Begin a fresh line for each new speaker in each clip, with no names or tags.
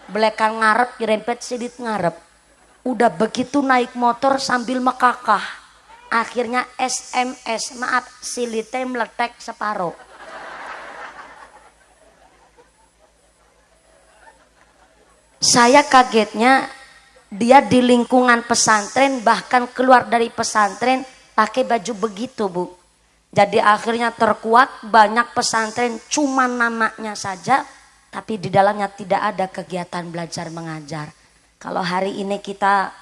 Belekan ngarep dirempet sidit ngarep. Udah begitu naik motor sambil mekakah. Akhirnya SMS, maaf silite meletek separuh. Saya kagetnya dia di lingkungan pesantren, bahkan keluar dari pesantren pakai baju begitu, Bu. Jadi akhirnya terkuak, banyak pesantren cuma namanya saja, tapi di dalamnya tidak ada kegiatan belajar mengajar. Kalau hari ini kita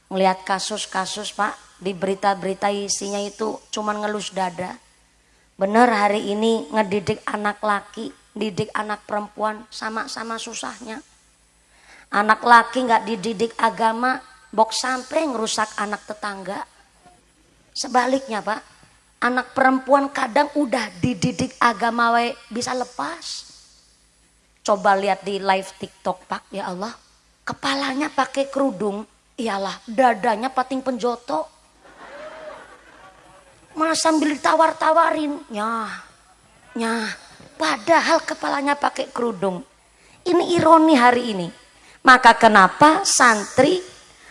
melihat kasus-kasus, Pak, di berita-berita isinya itu cuma ngelus dada. Bener hari ini ngedidik anak laki, didik anak perempuan sama-sama susahnya. Anak laki nggak dididik agama, bok sampai ngerusak anak tetangga. Sebaliknya, Pak, anak perempuan kadang udah dididik agama bisa lepas. Coba lihat di live TikTok, Pak, ya Allah, kepalanya pakai kerudung, iyalah dadanya pating penjoto. Malah sambil ditawar-tawarin, nyah, padahal kepalanya pakai kerudung. Ini ironi hari ini. Maka kenapa santri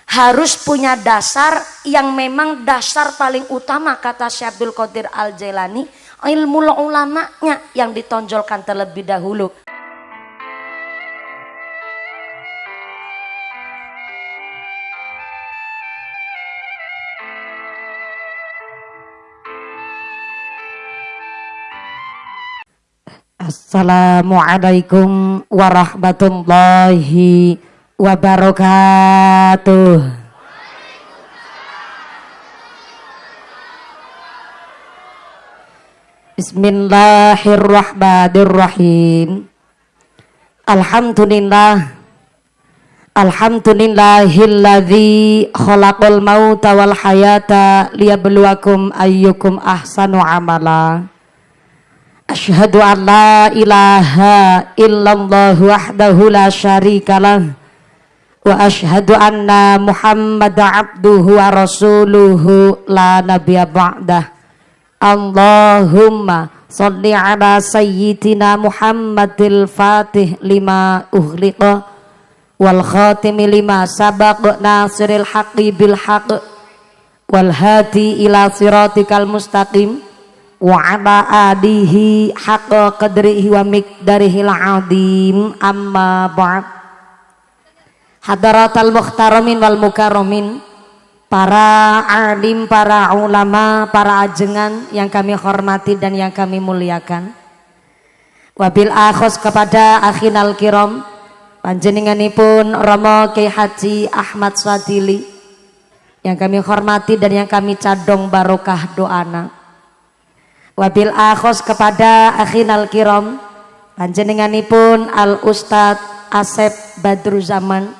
harus punya dasar yang memang dasar paling utama, kata Syekh Abdul Qadir Al-Jailani, ilmu ulamanya yang ditonjolkan terlebih dahulu.
Assalamualaikum warahmatullahi wabarakatuh. Bismillahirrahmanirrahim. Alhamdulillahilladzi khalaqal mauta wal hayata liyabluwakum ayyukum ahsanu amala. Asyhadu an la ilaha illallah wahdahu la syarikalah wa asyhadu anna Muhammadan abduhu wa rasuluhu la nabiyya ba'dah. Allahumma sholli ala sayyidina Muhammadil fatih lima ughliqa wal khatimi lima sabaq nasiril haqqi bil haqq wal hadi ila siratikal mustaqim wa ala alihi haqqa qadrihi wa miqdarihil azim. Amma ba'd. Hadaratal muhtaramin wal mukarramin, para alim, para ulama, para ajengan yang kami hormati dan yang kami muliakan. Wabil akhos kepada akhinal kiram, panjenenganipun Romo Kyai Haji Ahmad Swadili yang kami hormati dan yang kami cadong barokah doana. Wabil akhos kepada akhinal kiram, panjenenganipun Al Ustadz Asep Badruzaman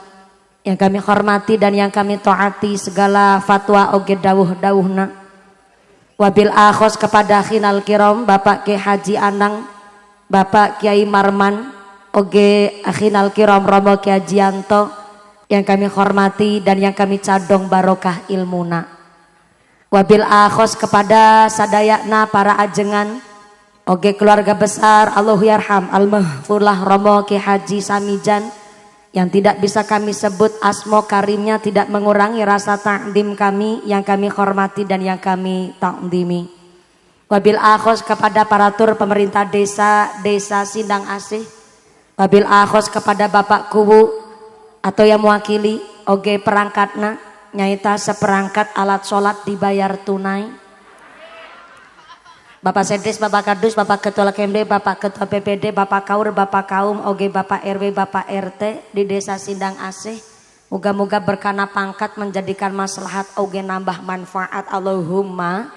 yang kami hormati dan yang kami taati segala fatwa oge dawuh-dawuhna. Wabil akhos kepada akhinal kiram, Bapak Kyai Haji Anang, Bapak Kyai Marman, oge akhinal kiram Romo Kyai Hajianto yang kami hormati dan yang kami cadong barokah ilmuna. Wabil akhos kepada sadayakna para ajengan oge keluarga besar Allahyarham Al-Mahfurlah Romo Kyai Haji Samijan yang tidak bisa kami sebut asmo karimnya, tidak mengurangi rasa ta'zim kami yang kami hormati dan yang kami ta'zimi. Wabil akhos kepada paratur pemerintah desa Sindang Asih. Wabil akhos kepada Bapak Kuwu atau yang mewakili oge perangkatna nyaita seperangkat alat sholat dibayar tunai. Bapak Sedis, Bapak Kadus, Bapak Ketua KMD, Bapak Ketua PPD, Bapak Kaur, Bapak Kaum, oge Bapak RW, Bapak RT di Desa Sindang Asih. Moga-moga berkana pangkat menjadikan maslahat oge nambah manfaat. Allahumma.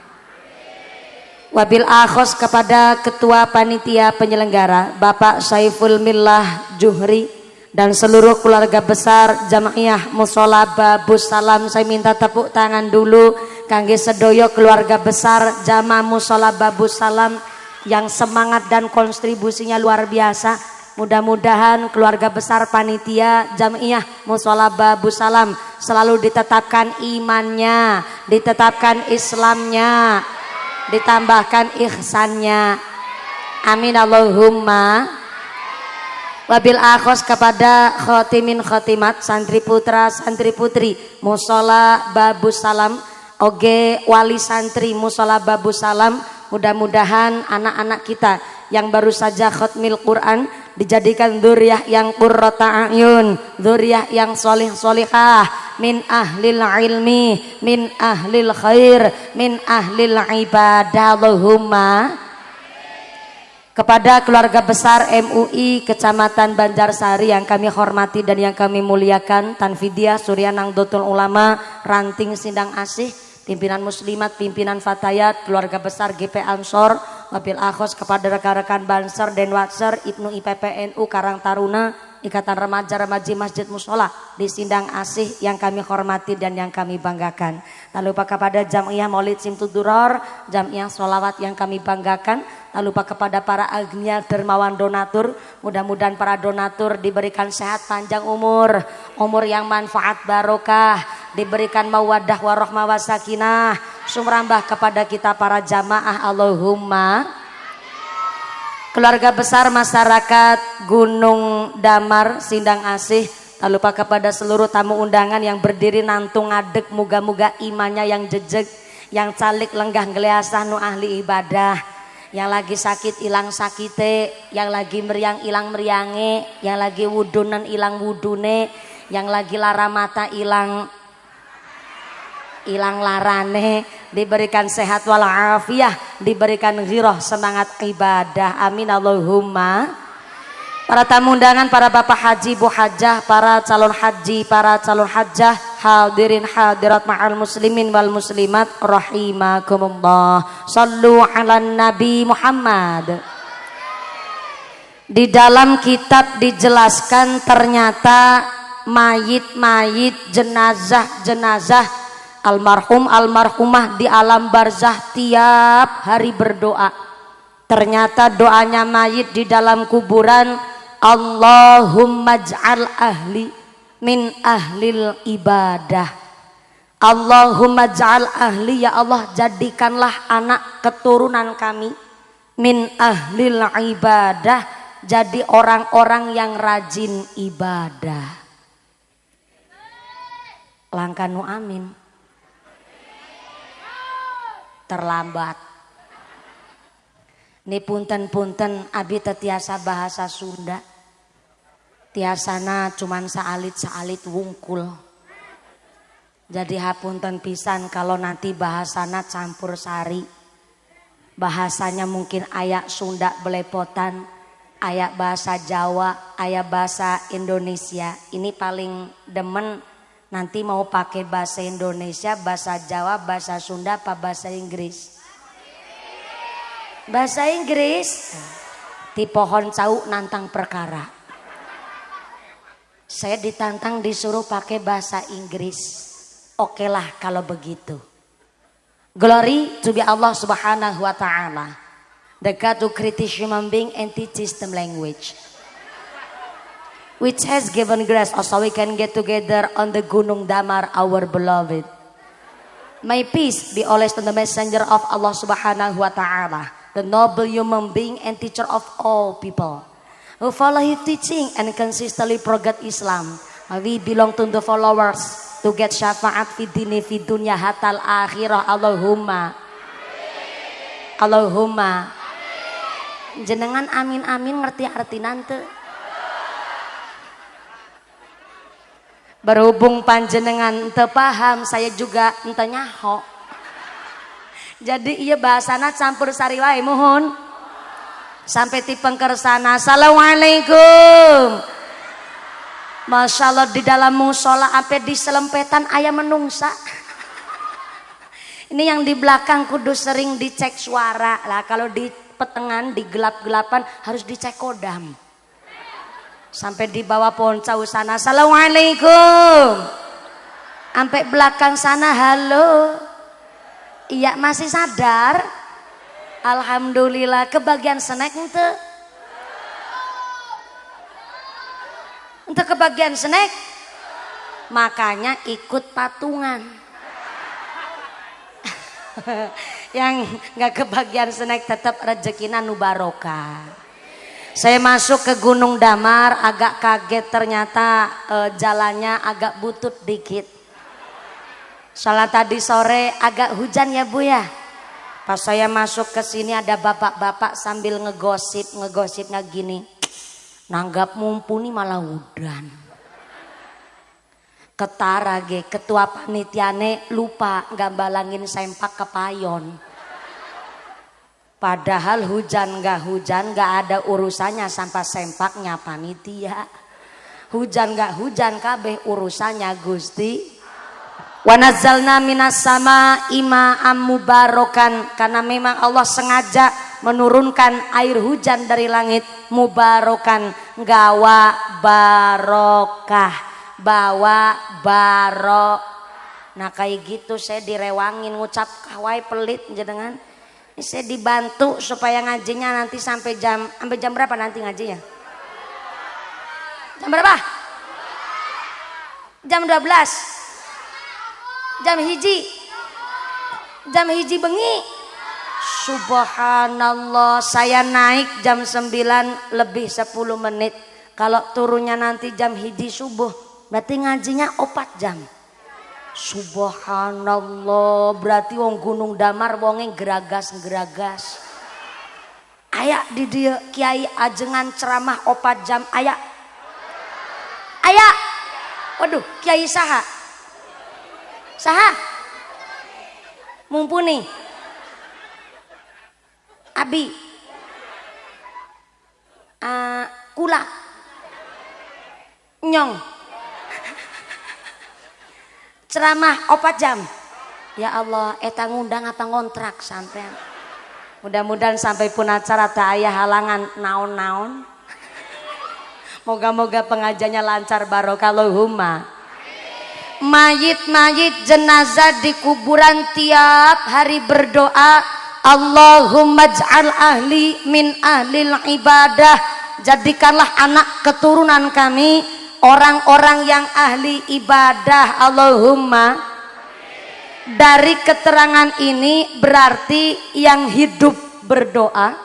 Wabil akhos kepada Ketua Panitia Penyelenggara Bapak Saiful Millah Juhri dan seluruh keluarga besar Jamaiyah Mushola Babus Salam. Saya minta tepuk tangan dulu kangge sedoyo keluarga besar Jamaah Mushola Babus Salam yang semangat dan kontribusinya luar biasa. Mudah-mudahan keluarga besar panitia Jamaiyah Mushola Babus Salam selalu ditetapkan imannya, ditetapkan Islamnya, ditambahkan ihsannya. Amin Allahumma. Wabil akhos kepada khotimin khotimat, santri putra santri putri musola Babus Salam, oge wali santri musola Babus Salam. Mudah-mudahan anak-anak kita yang baru saja khotmil Quran dijadikan dzurriyyah yang qurrata a'yun, dzurriyyah yang solih solihah, min ahlil ilmi, min ahlil khair, min ahlil ibadah. Allahumma. Kepada keluarga besar MUI Kecamatan Banjarsari yang kami hormati dan yang kami muliakan, Tanfidiah Surya Nahdlatul Ulama Ranting Sindang Asih, pimpinan muslimat, pimpinan fatayat, keluarga besar GP Ansor, wabil akhos kepada rekan-rekan Banser dan Watser, Ibnu IPPNU Karang Taruna, Ikatan Remaja-Remaji Masjid Musola di Sindang Asih yang kami hormati dan yang kami banggakan. Tak lupa kepada Jam'iyah Maulid Simtuduror, Jam'iyah Sholawat yang kami banggakan. Tak lupa kepada para agnia dermawan donatur, mudah-mudahan para donatur diberikan sehat panjang umur yang manfaat barokah, diberikan mawaddah warahmah wasakinah, sumrambah kepada kita para jamaah. Allahumma. Keluarga besar masyarakat Gunung Damar Sindang Asih, tak lupa kepada seluruh tamu undangan yang berdiri nantung ngadeg, muga-muga imannya yang jejeg, yang calik lenggah ngeliasah nu ahli ibadah, yang lagi sakit ilang sakite, yang lagi meriang ilang meriange, yang lagi wudunan ilang wudune, yang lagi lara mata ilang larane, diberikan sehat walafiah, diberikan ghirah semangat ibadah. Amin Allahumma. Para tamu undangan, para bapak haji, bu hajah, para calon haji, para calon hajah, hadirin hadirat ma'al muslimin wal muslimat rahimakumullah. Sallu ala Nabi Muhammad. Di dalam kitab dijelaskan ternyata mayit-mayit, jenazah-jenazah, almarhum almarhumah di alam barzah tiap hari berdoa. Ternyata doanya mayit di dalam kuburan, Allahumma ja'al ahli min ahlil ibadah. Allahumma ja'al ahli, ya Allah jadikanlah anak keturunan kami min ahlil ibadah, jadi orang-orang yang rajin ibadah. Langkah nu amin. Terlambat. Ini punten-punten abi tiasa bahasa Sunda. Tiasana cuman saalit-saalit wungkul. Jadi hapunten pisan kalau nanti bahasana campur sari. Bahasanya mungkin ayak Sunda belepotan, ayak bahasa Jawa, ayak bahasa Indonesia. Ini paling demen nanti mau pakai bahasa Indonesia, bahasa Jawa, bahasa Sunda, apa bahasa Inggris? Bahasa Inggris. Di pohon cau nantang perkara. Saya ditantang disuruh pakai bahasa Inggris. Oke lah kalau begitu. Glory to be Allah Subhanahu wa ta'ala, the God who created human being and teaches them language, which has given grace so we can get together on the Gunung Damar, our beloved. May peace be always on the messenger of Allah Subhanahu wa ta'ala, the noble human being and teacher of all people, who follow his teaching and consistently progress Islam. We belong to the followers to get syafaat fi dini fi dunya hatal akhirah. Allahumma. Allahumma. Jenengan amin amin ngerti arti nante. Berhubung panjenengan ente paham, saya juga ente nyaho. Jadi iya bahasana campur sari wae mohon. Sampai tipeng kersana. Assalamualaikum. Masya Allah, di dalam musola sampai di selempetan ayam menungsa. Ini yang di belakang kudu sering dicek suara lah. Kalau di petengan di gelap-gelapan harus dicek kodam. Sampai di bawah pohon cau sana. Assalamualaikum. Sampai belakang sana halo. Iya masih sadar. Alhamdulillah. Kebagian snack ente. Ente kebagian snack. Makanya ikut patungan. Yang gak kebagian snack tetap rezekina nu barokah.
Saya masuk ke Gunung Damar, agak kaget ternyata jalannya agak butut dikit. Soalnya tadi sore agak hujan ya Bu ya. Pas saya masuk ke sini ada bapak-bapak sambil ngegosipnya gini. Nanggap mumpuni malah udan. Ketara ge, ketua panitiane lupa gambalangin sempak ke payon. Padahal hujan gak ada urusannya sampai sempaknya panitia. Hujan gak hujan kabeh urusannya Gusti. Wa nazzalna minas sama ima'am mubarakan, karena memang Allah sengaja menurunkan air hujan dari langit mubarakan, gawa barokah, bawa barok. Nah kayak gitu saya direwangin ngucap kawai pelit jenengan. Saya dibantu supaya ngajinya nanti sampai jam berapa nanti ngajinya? Jam berapa? Jam 12. Jam hiji bengi. Subhanallah, saya naik jam 9 lebih 10 menit. Kalau turunnya nanti jam hiji subuh, berarti ngajinya 4 jam. Subhanallah, berarti wong Gunung Damar wonge geragas. Aya di dia kiai ajengan ceramah 4 jam aya. Waduh, kiai saha? Mumpuni. Abi. Kula. Nyong. Ceramah 4 jam. Ya Allah, eta ngundang apa ngontrak sampean. Mudah-mudahan sampai pun acara tak aya halangan naon-naon. Moga-moga pengajiannya lancar barokah Allahumma. Mayit-mayit jenazah di kuburan tiap hari berdoa, Allahumma ij'al ahli min ahlil ibadah. Jadikanlah anak keturunan kami orang-orang yang ahli ibadah, Allahumma. Dari keterangan ini berarti yang hidup berdoa,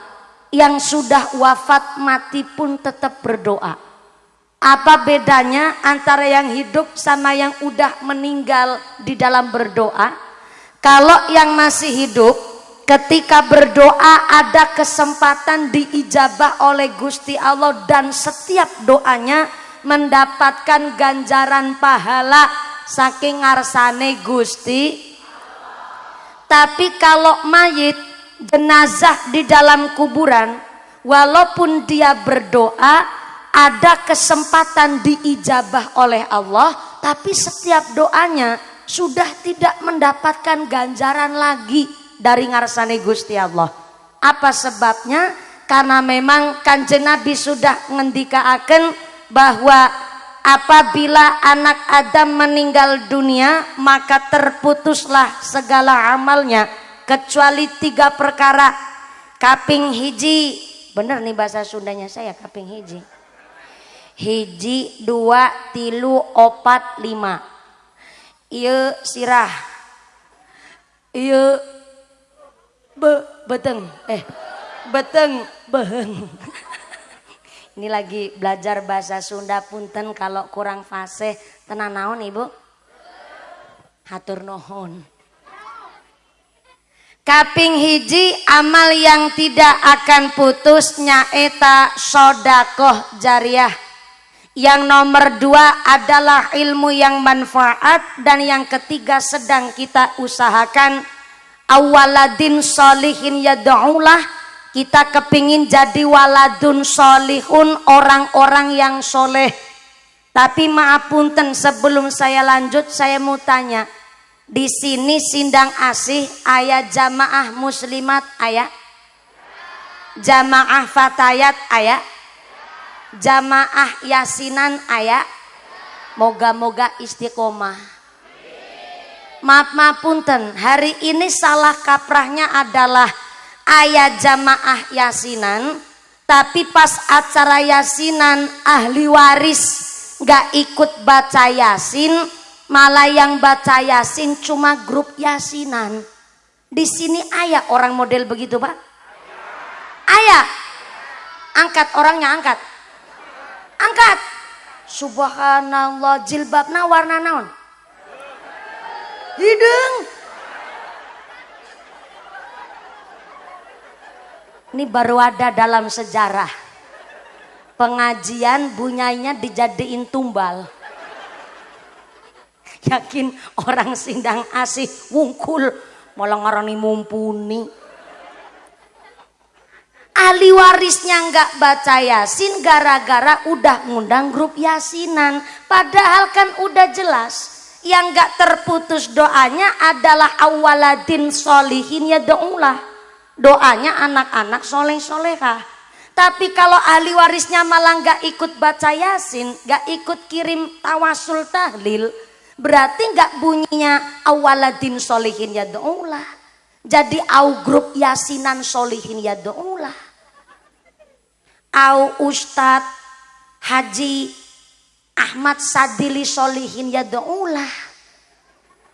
yang sudah wafat mati pun tetap berdoa. Apa bedanya antara yang hidup sama yang udah meninggal di dalam berdoa? Kalau yang masih hidup, ketika berdoa ada kesempatan diijabah oleh Gusti Allah dan setiap doanya mendapatkan ganjaran pahala saking ngarsane Gusti. Tapi kalau mayit, jenazah di dalam kuburan, walaupun dia berdoa, ada kesempatan diijabah oleh Allah, tapi setiap doanya sudah tidak mendapatkan ganjaran lagi dari ngarsane Gusti Allah. Apa sebabnya? Karena memang Kanjeng Nabi sudah ngendikaaken bahwa apabila anak Adam meninggal dunia, maka terputuslah segala amalnya kecuali 3 perkara. Kaping hiji, bener nih bahasa Sundanya saya, kaping hiji. Hiji, 2, 3, 4, 5. Ieu sirah. Ieu beteng. Beteng beheng. Ini lagi belajar bahasa Sunda, punten kalau kurang fasih. Tenan naon Ibu? Hatur nuhun. Kaping hiji, amal yang tidak akan putus nyaeta sodakoh jariah. Yang nomor 2 adalah ilmu yang manfaat, dan yang ketiga sedang kita usahakan awaladin solihin yad'ulah. Kita kepingin jadi waladun solihun, orang-orang yang soleh. Tapi maaf punten, sebelum saya lanjut saya mau tanya, di sini sindang asih aya jamaah muslimat aya, jamaah fatayat aya, jamaah yasinan aya. Moga-moga istiqomah. Maaf punten, hari ini salah kaprahnya adalah aya jamaah yasinan, tapi pas acara yasinan ahli waris gak ikut baca yasin, malah yang baca yasin cuma grup yasinan. Di sini aya orang model begitu Pak? Aya. Angkat orangnya, angkat. Angkat. Subhanallah, jilbabna warna naon? Hidung. Ini baru ada dalam sejarah. Pengajian bunyainya dijadiin tumbal. Yakin orang Sindang Asih wungkul malah ngarani mumpuni. Ahli warisnya nggak baca Yasin gara-gara udah ngundang grup Yasinan. Padahal kan udah jelas yang nggak terputus doanya adalah awaladin solihin ya do'ulah. Doanya anak-anak soleh-solehah. Tapi kalau ahli warisnya malah nggak ikut baca Yasin, nggak ikut kirim tawasul tahlil, berarti nggak bunyinya awaladin solihin ya do'ulah. Jadi au grup Yasinan solihin ya do'ulah. Au Ustadz Haji Ahmad Sadili solihin ya do'ulah.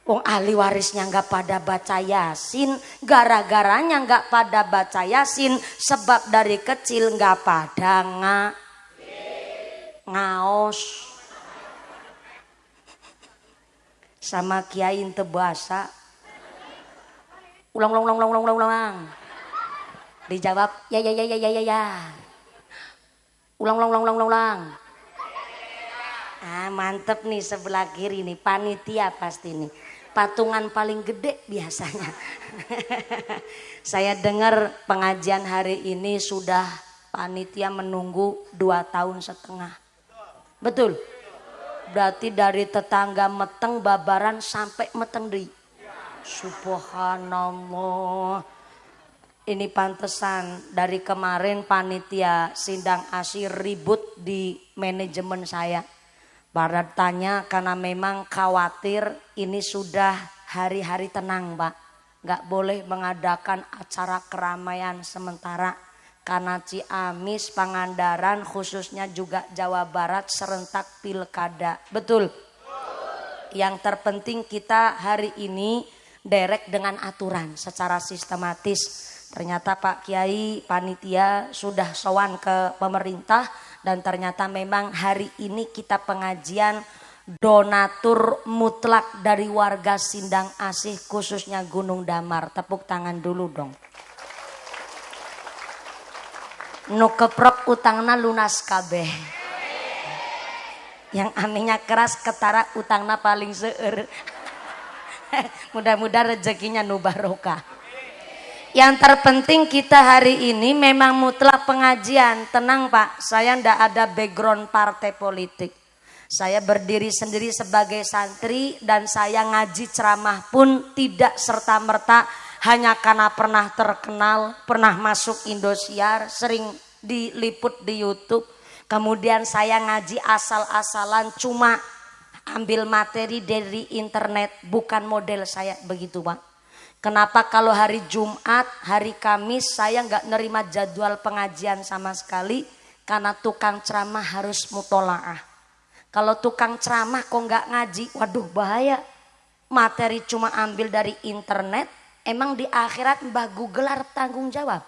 Wong ahli warisnya nggak pada baca Yasin, gara-garanya nggak pada baca Yasin, sebab dari kecil nggak pada ngaos sama kiai ente bahasa. Ulang. Dijawab ya. Ulang. Ah, mantep nih sebelah kiri nih, panitia pasti nih. Patungan paling gede biasanya. Saya dengar pengajian hari ini sudah panitia menunggu 2,5 tahun. Betul? Berarti dari tetangga Meteng Babaran sampai Meteng Dei. Subhanallah. Ini pantesan dari kemarin panitia Sindang Asih ribut di manajemen saya. Barat tanya karena memang khawatir ini sudah hari-hari tenang Pak. Nggak boleh mengadakan acara keramaian sementara. Karena Ciamis, Pangandaran khususnya juga Jawa Barat serentak pilkada. Betul? Yang terpenting kita hari ini derek dengan aturan secara sistematis. Ternyata Pak Kiai panitia sudah sowan ke pemerintah dan ternyata memang hari ini kita pengajian donatur mutlak dari warga Sindang Asih khususnya Gunung Damar. Tepuk tangan dulu dong. Nu keprok utangna lunas kabeh. Yang aminya keras ketara utangna paling seueur. Mudah-mudahan rezekinya nu barokah. Yang terpenting kita hari ini memang mutlak pengajian. Tenang Pak, saya ndak ada background partai politik. Saya berdiri sendiri sebagai santri dan saya ngaji ceramah pun tidak serta-merta hanya karena pernah terkenal, pernah masuk Indosiar, sering diliput di YouTube. Kemudian saya ngaji asal-asalan cuma ambil materi dari internet, bukan model saya begitu Pak. Kenapa kalau hari Jumat, hari Kamis saya nggak nerima jadwal pengajian sama sekali? Karena tukang ceramah harus mutolaah. Kalau tukang ceramah kok nggak ngaji, waduh bahaya. Materi cuma ambil dari internet, emang di akhirat Mbah Google harus tanggung jawab.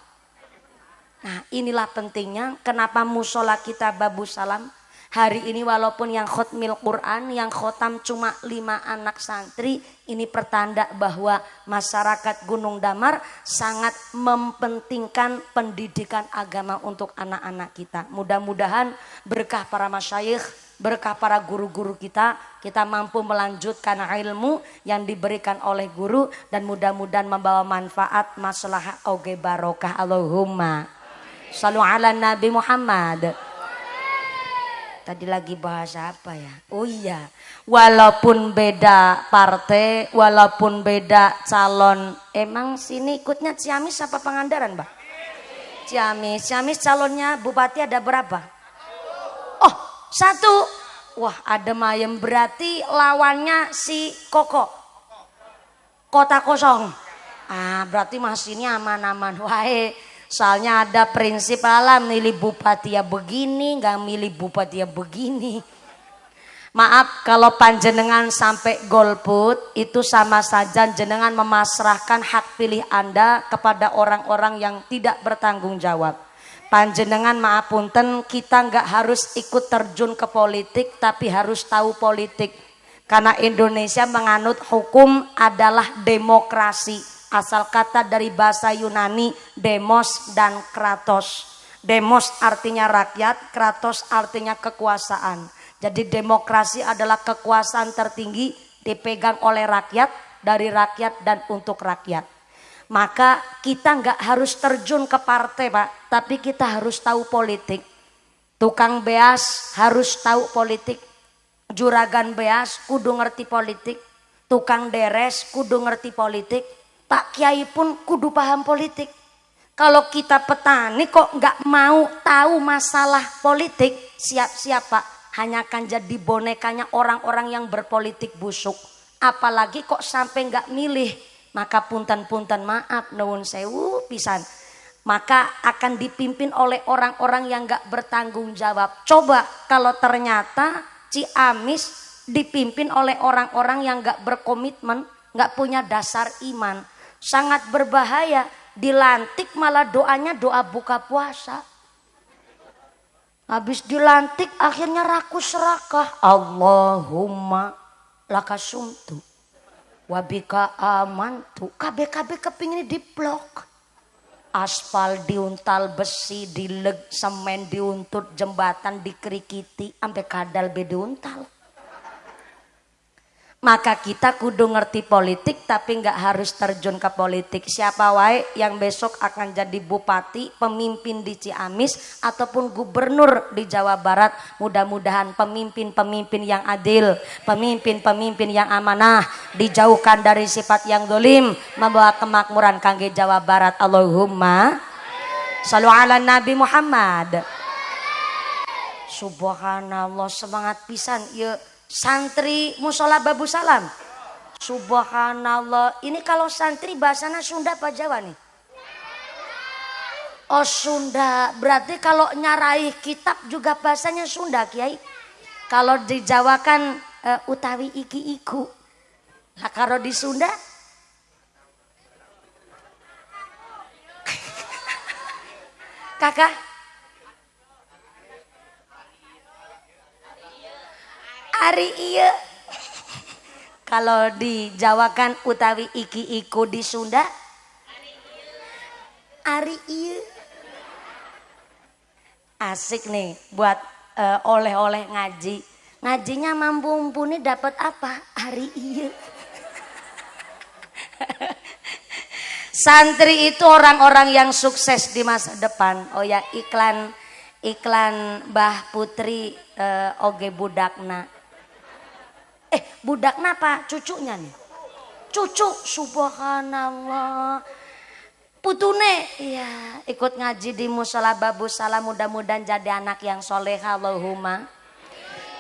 Nah inilah pentingnya kenapa musola kita Babu Salam. Hari ini walaupun yang khotmil Quran, yang khotam cuma 5 anak santri, ini pertanda bahwa masyarakat Gunung Damar sangat mempentingkan pendidikan agama untuk anak-anak kita. Mudah-mudahan berkah para masyayikh, berkah para guru-guru kita mampu melanjutkan ilmu yang diberikan oleh guru dan mudah-mudahan membawa manfaat, maslahah, oge barokah. Allahumma shallu ala Nabi Muhammad. Tadi lagi bahasa apa ya? Oh iya, walaupun beda partai, walaupun beda calon. Emang sini ikutnya Ciamis apa Pangandaran, Mbak? Ciamis calonnya bupati ada berapa? Oh, 1. Wah, ada mayem berarti lawannya si Koko. Kota kosong. Ah, berarti masih ini aman-aman. Wae. Soalnya ada prinsip alam, milih bupati ya begini, nggak milih bupati ya begini. Maaf kalau panjenengan sampai golput, itu sama saja jenengan memasrahkan hak pilih Anda kepada orang-orang yang tidak bertanggung jawab. Panjenengan maapunten, kita nggak harus ikut terjun ke politik, tapi harus tahu politik. Karena Indonesia menganut hukum adalah demokrasi. Asal kata dari bahasa Yunani, demos dan kratos. Demos artinya rakyat, kratos artinya kekuasaan. Jadi demokrasi adalah kekuasaan tertinggi dipegang oleh rakyat, dari rakyat dan untuk rakyat. Maka kita nggak harus terjun ke partai Pak, tapi kita harus tahu politik. Tukang beas harus tahu politik. Juragan beas kudu ngerti politik. Tukang deres kudu ngerti politik. Pak Kiai pun kudu paham politik. Kalau kita petani kok nggak mau tahu masalah politik, siap-siap Pak, hanya akan jadi bonekanya orang-orang yang berpolitik busuk. Apalagi kok sampai nggak milih, maka punten-punten maaf nuwun sewu pisan. Maka akan dipimpin oleh orang-orang yang nggak bertanggung jawab. Coba kalau ternyata Ciamis dipimpin oleh orang-orang yang nggak berkomitmen, nggak punya dasar iman, sangat berbahaya. Dilantik malah doanya doa buka puasa. Habis dilantik akhirnya rakus serakah. Allahumma lakasumtu wabika amantu. KB kepingin diblok. Aspal diuntal, besi dileg, semen diuntut, jembatan dikerikiti, sampai kadal be diuntal. Maka kita kudu ngerti politik tapi nggak harus terjun ke politik. Siapa wae yang besok akan jadi bupati, pemimpin di Ciamis ataupun gubernur di Jawa Barat, mudah-mudahan pemimpin-pemimpin yang adil, pemimpin-pemimpin yang amanah, dijauhkan dari sifat yang dolim, membawa kemakmuran kangge Jawa Barat. Allahumma shallu ala Nabi Muhammad. Subhanallah, semangat pisan ya. Santri musola Babu Salam. Subhanallah. Ini kalau santri bahasanya Sunda apa Jawa nih? Oh Sunda. Berarti kalau nyarai kitab juga bahasanya Sunda Kiai. Kalau di Jawa kan utawi iki iku. Nah kalau di Sunda Kakak Ari iya. Kalau di Jawa kan utawi iki iku, di Sunda Ari iya. Asik nih buat oleh-oleh ngaji. Ngajinya mampu mumpuni dapat apa? Ari iya. Santri itu orang-orang yang sukses di masa depan. Oh ya, iklan Mbah Putri oge budakna. Budak napa? Cucunya nih. Cucu, subhanallah. Putune, iya, ikut ngaji di musola Babu Salam, mudah-mudahan jadi anak yang soleha, Allahumma.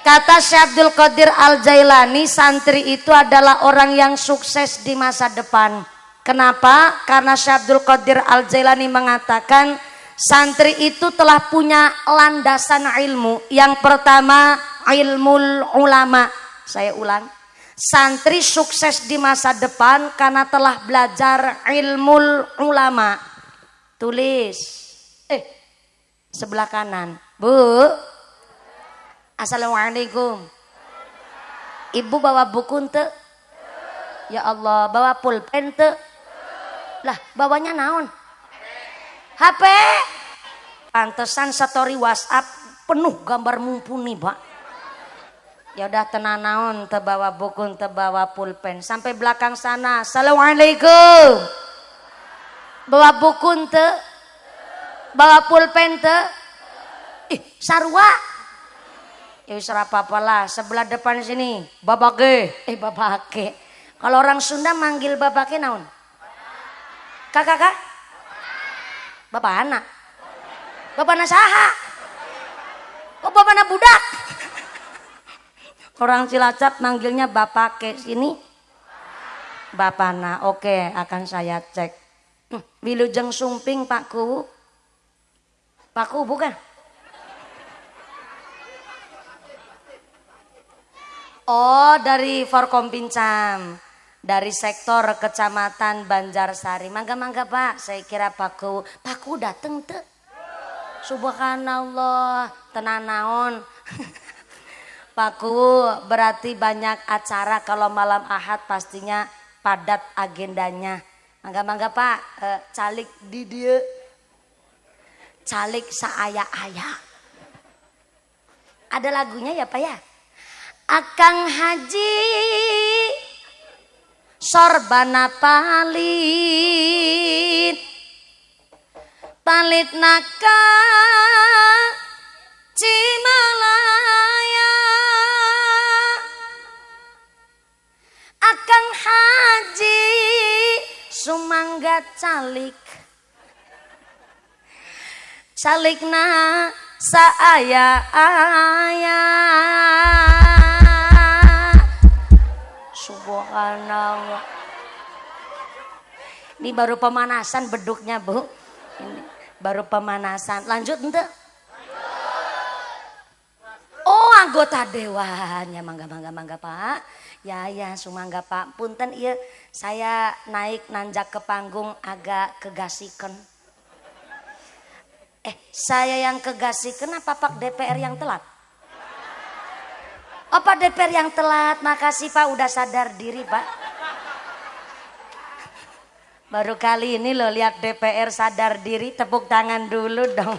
Kata Syekh Abdul Qadir Al-Jailani, santri itu adalah orang yang sukses di masa depan. Kenapa? Karena Syekh Abdul Qadir Al-Jailani mengatakan santri itu telah punya landasan ilmu. Yang pertama, ilmul ulama. Saya ulang, santri sukses di masa depan karena telah belajar ilmul ulama. Tulis, sebelah kanan, Bu. Assalamualaikum. Ibu bawa buku ente? Ya Allah, bawa pulpen ente? Lah, bawanya naon? HP. Pantesan story WhatsApp penuh gambar mumpuni, Pak. Ya udah tenan naon, teu bawa buku, teu bawa pulpen. Sampai belakang sana. Assalamualaikum. Bawa buku teu? Bawa pulpen teu? Sarua. Ya wis ora apa-apa lah, sebelah depan sini. Babake. Babake. Kalau orang Sunda manggil babake naon? Kakak? Bapak anak. Bapak anak saha? Kok bapak anak budak? Orang Cilacap manggilnya bapak ke sini. Bapana, oke, akan saya cek. Wilujeng Sumping Pakku. Pakku bukan? Oh, dari Forkompincam. Dari sektor Kecamatan Banjarsari. Mangga-mangga Pak, saya kira Pakku. Pakku dateng tuh. Subhanallah, tenan naon. Paku berarti banyak acara kalau malam Ahad pastinya padat agendanya. Mangga-mangga Pak, calik di dia. Calik saaya-aya. Ada lagunya ya Pak ya? Akang Haji sorbana palit palit naka Cimalaya Akang Haji sumangga calik calikna saaya-aya Subhanallah. Ini baru pemanasan beduknya Bu. Ini baru pemanasan. Lanjut ente. Oh anggota dewan ya mangga Pak. Ya sumangga Pak. Punten iya saya naik nanjak ke panggung agak kegasiken. Saya yang kegasiken apa Pak DPR yang telat? Oh Pak DPR yang telat, makasih Pak udah sadar diri Pak. Baru kali ini lo lihat DPR sadar diri, tepuk tangan dulu dong.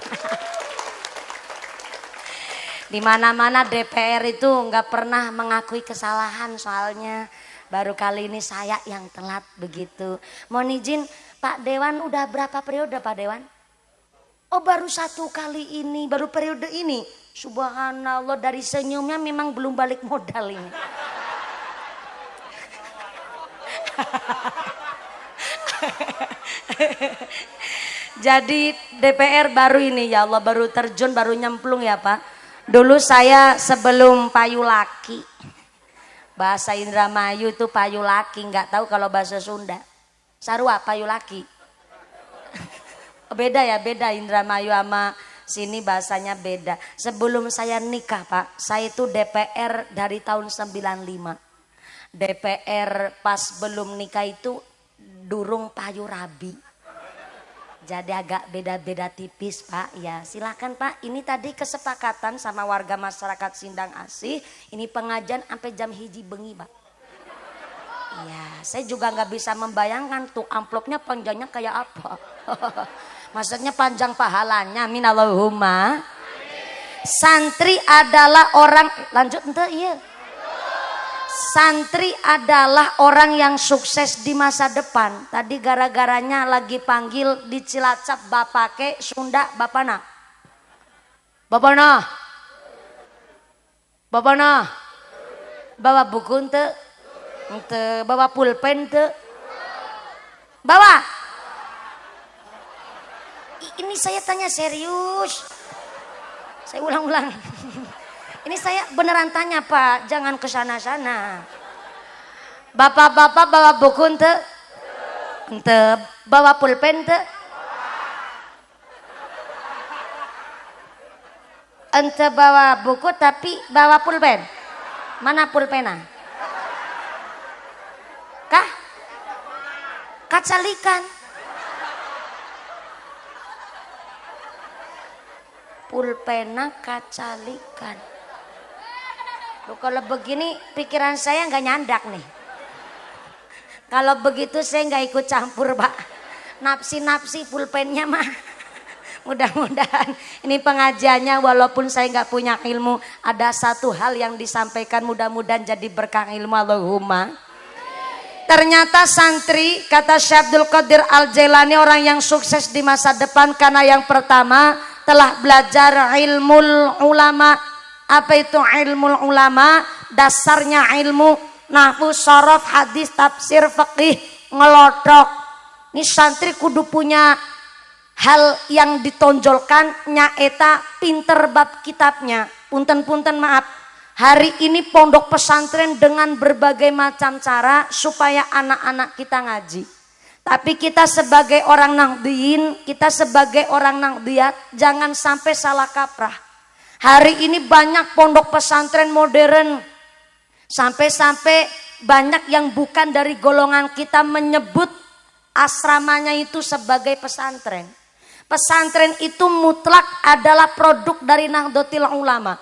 Di mana-mana DPR itu nggak pernah mengakui kesalahan soalnya. Baru kali ini saya yang telat begitu. Mohon izin Pak Dewan udah berapa periode Pak Dewan? Oh baru 1 kali ini, baru periode ini. Subhanallah dari senyumnya memang belum balik modal ini. Jadi DPR baru ini ya Allah baru terjun baru nyemplung ya Pak. Dulu saya sebelum payu laki. Bahasa Indramayu itu payu laki, nggak tahu kalau bahasa Sunda. Sarua payu laki. Beda ya, beda Indramayu sama sini bahasanya beda. Sebelum saya nikah Pak, saya itu DPR dari tahun 95. DPR pas belum nikah itu durung payu rabi. Jadi agak beda-beda tipis Pak. Ya silakan Pak, ini tadi kesepakatan sama warga masyarakat Sindang Asih. Ini pengajian sampai jam 1 bengi Pak. Ya saya juga nggak bisa membayangkan tuh amplopnya panjangnya kayak apa. Maksudnya panjang pahalanya, minallahumma. Santri adalah orang, lanjut ente iya. Santri adalah orang yang sukses di masa depan. Tadi gara-garanya lagi panggil di Cilacap bapake Sunda bapana. Bapana. Bapana. Bawa buku ente. Ente bawa pulpen ente. Bawa. Ini saya tanya serius. Saya ulang-ulang. Ini saya beneran tanya Pak, jangan kesana-sana. Bapak-bapak bawa buku ente? Ente bawa pulpen ente? Ente bawa buku tapi bawa pulpen? Mana pulpena? Kah? Kacalikan. Pulpena kacalikan. Loh, kalau begini pikiran saya nggak nyandak nih. Kalau begitu saya nggak ikut campur Pak. Napsi pulpennya mah. Mudah-mudahan ini pengajiannya walaupun saya nggak punya ilmu, ada satu hal yang disampaikan mudah-mudahan jadi berkah ilmu. Allahumma. Ternyata santri kata Syekh Abdul Qadir Al-Jailani orang yang sukses di masa depan karena yang pertama telah belajar ilmu ulama. Apa itu ilmu ulama? Dasarnya ilmu nahwu, sorof, hadis, tafsir, fikih, ngelodok. Ini santri kudu punya hal yang ditonjolkan nyaeta pinter bab kitabnya. Punten-punten maaf. Hari ini pondok pesantren dengan berbagai macam cara supaya anak-anak kita ngaji. Tapi kita sebagai orang Nahdliyin, kita sebagai orang Nahdliyat jangan sampai salah kaprah. Hari ini banyak pondok pesantren modern. Sampai-sampai banyak yang bukan dari golongan kita menyebut asramanya itu sebagai pesantren. Pesantren itu mutlak adalah produk dari Nahdlatul Ulama.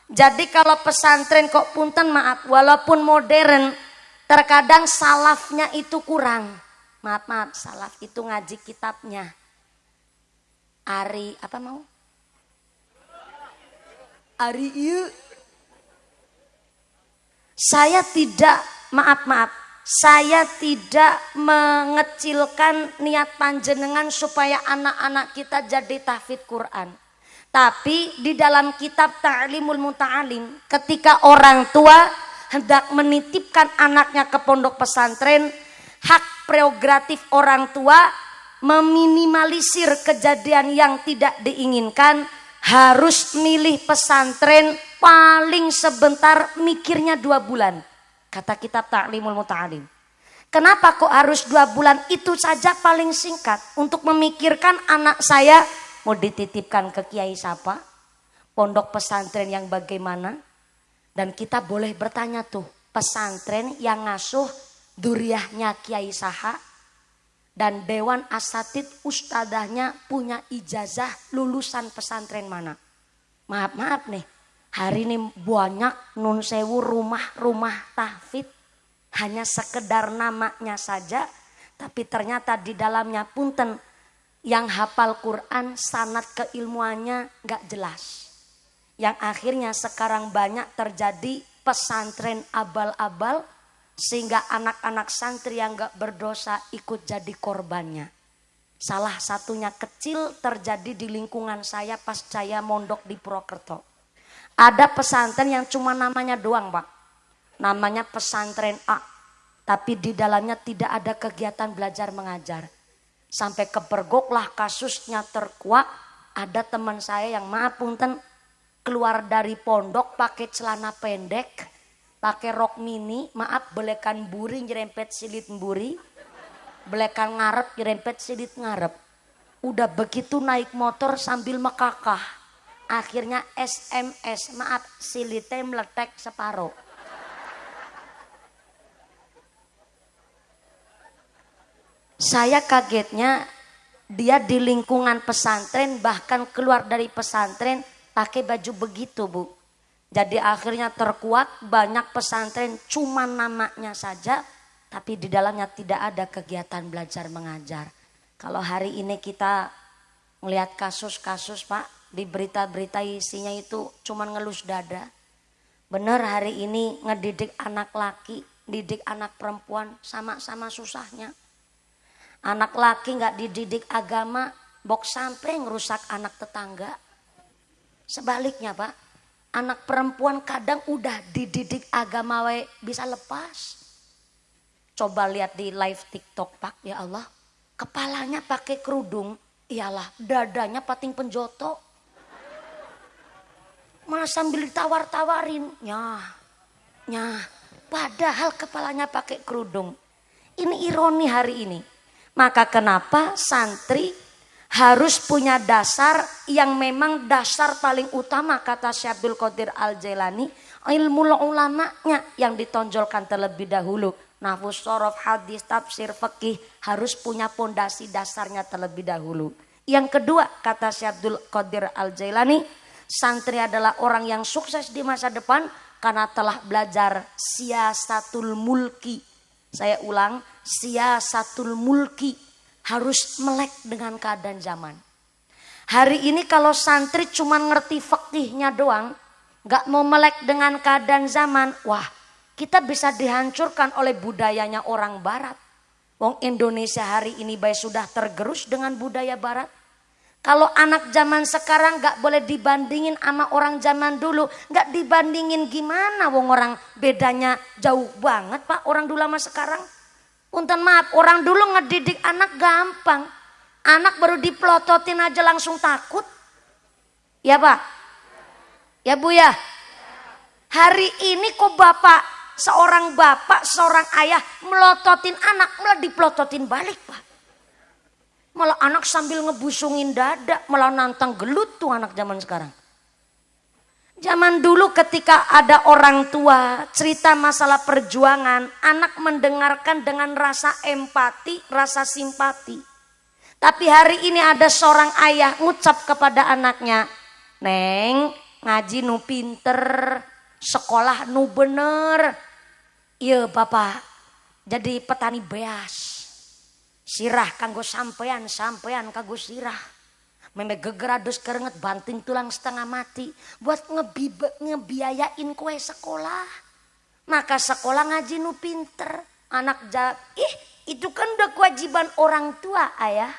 Jadi kalau pesantren kok punten maaf, walaupun modern, terkadang salafnya itu kurang. Maaf, salaf itu ngaji kitabnya. Ari apa mau? Ari ieu. Saya tidak, maaf, saya tidak mengecilkan niat panjenengan supaya anak-anak kita jadi tahfidz Quran. Tapi di dalam kitab Ta'limul Muta'alim, ketika orang tua hendak menitipkan anaknya ke pondok pesantren, hak prerogatif orang tua meminimalisir kejadian yang tidak diinginkan, harus milih pesantren paling sebentar, mikirnya 2 bulan. Kata kitab Ta'limul Muta'alim. Kenapa kok harus 2 bulan? Itu saja paling singkat untuk memikirkan anak saya mau dititipkan ke kiai siapa, pondok pesantren yang bagaimana. Dan kita boleh bertanya tuh, pesantren yang ngasuh duriahnya kiai saha, dan dewan asatid ustadahnya punya ijazah lulusan pesantren mana. Maaf nih, hari ini banyak nun sewu rumah tahfidz hanya sekedar namanya saja, tapi ternyata di dalamnya punten yang hafal Quran, sanad keilmuannya gak jelas. Yang akhirnya sekarang banyak terjadi pesantren abal-abal, sehingga anak-anak santri yang gak berdosa ikut jadi korbannya. Salah satunya kecil terjadi di lingkungan saya pas saya mondok di Purwokerto. Ada pesantren yang cuma namanya doang Pak. Namanya pesantren A. Tapi di dalamnya tidak ada kegiatan belajar mengajar. Sampai kepergoklah kasusnya terkuak. Ada teman saya yang maaf punten keluar dari pondok pakai celana pendek, pakai rok mini, maaf belekan buri nyerempet silit buri, belekan ngarep nyerempet silit ngarep. Udah begitu naik motor sambil mekakah. Akhirnya SMS, maaf silitnya meletek separuh. Saya kagetnya dia di lingkungan pesantren, bahkan keluar dari pesantren pakai baju begitu Bu. Jadi akhirnya terkuak, banyak pesantren cuma namanya saja, tapi di dalamnya tidak ada kegiatan belajar mengajar. Kalau hari ini kita melihat kasus-kasus Pak, di berita-berita isinya itu cuma ngelus dada. Bener hari ini ngedidik anak laki, didik anak perempuan sama-sama susahnya. Anak laki nggak dididik agama, bok sampai ngerusak anak tetangga. Sebaliknya Pak, anak perempuan kadang udah dididik agama bisa lepas. Coba lihat di live TikTok Pak, ya Allah, kepalanya pakai kerudung, iyalah dadanya pating penjoto. Malah sambil ditawar-tawarin, nyah, padahal kepalanya pakai kerudung. Ini ironi hari ini. Maka kenapa santri harus punya dasar yang memang dasar paling utama, kata Syekh Abdul Qadir Al-Jailani, ilmu ulamanya yang ditonjolkan terlebih dahulu. Nahwu, shorof, hadis, tafsir, fikih harus punya pondasi dasarnya terlebih dahulu. Yang kedua, kata Syekh Abdul Qadir Al-Jailani, santri adalah orang yang sukses di masa depan karena telah belajar siasatul mulki. Saya ulang, siasatul mulki, harus melek dengan keadaan zaman. Hari ini kalau santri cuma ngerti fikihnya doang, gak mau melek dengan keadaan zaman, wah kita bisa dihancurkan oleh budayanya orang barat. Wong Indonesia hari ini baik sudah tergerus dengan budaya barat. Kalau anak zaman sekarang gak boleh dibandingin sama orang zaman dulu. Gak dibandingin gimana, wong orang bedanya jauh banget Pak, orang dulu sama sekarang. Punten maaf, orang dulu ngedidik anak gampang. Anak baru diplototin aja langsung takut. Ya Pak? Ya Bu ya? Hari ini kok seorang bapak, seorang ayah melototin anak, malah diplototin balik Pak. Malah anak sambil ngebusungin dada, malah nantang gelut tuh anak zaman sekarang. Zaman dulu ketika ada orang tua cerita masalah perjuangan, anak mendengarkan dengan rasa empati, rasa simpati. Tapi hari ini ada seorang ayah ngucap kepada anaknya, Neng, ngaji nu pinter, sekolah nu bener. Iya bapak, jadi petani beas. Sirah kanggo sampean kanggo sirah. Meme gegeradus kerenget banting tulang setengah mati. Buat ngebiayain kue sekolah. Maka sekolah ngaji nu pinter. Anak jawab, itu kan udah kewajiban orang tua ayah.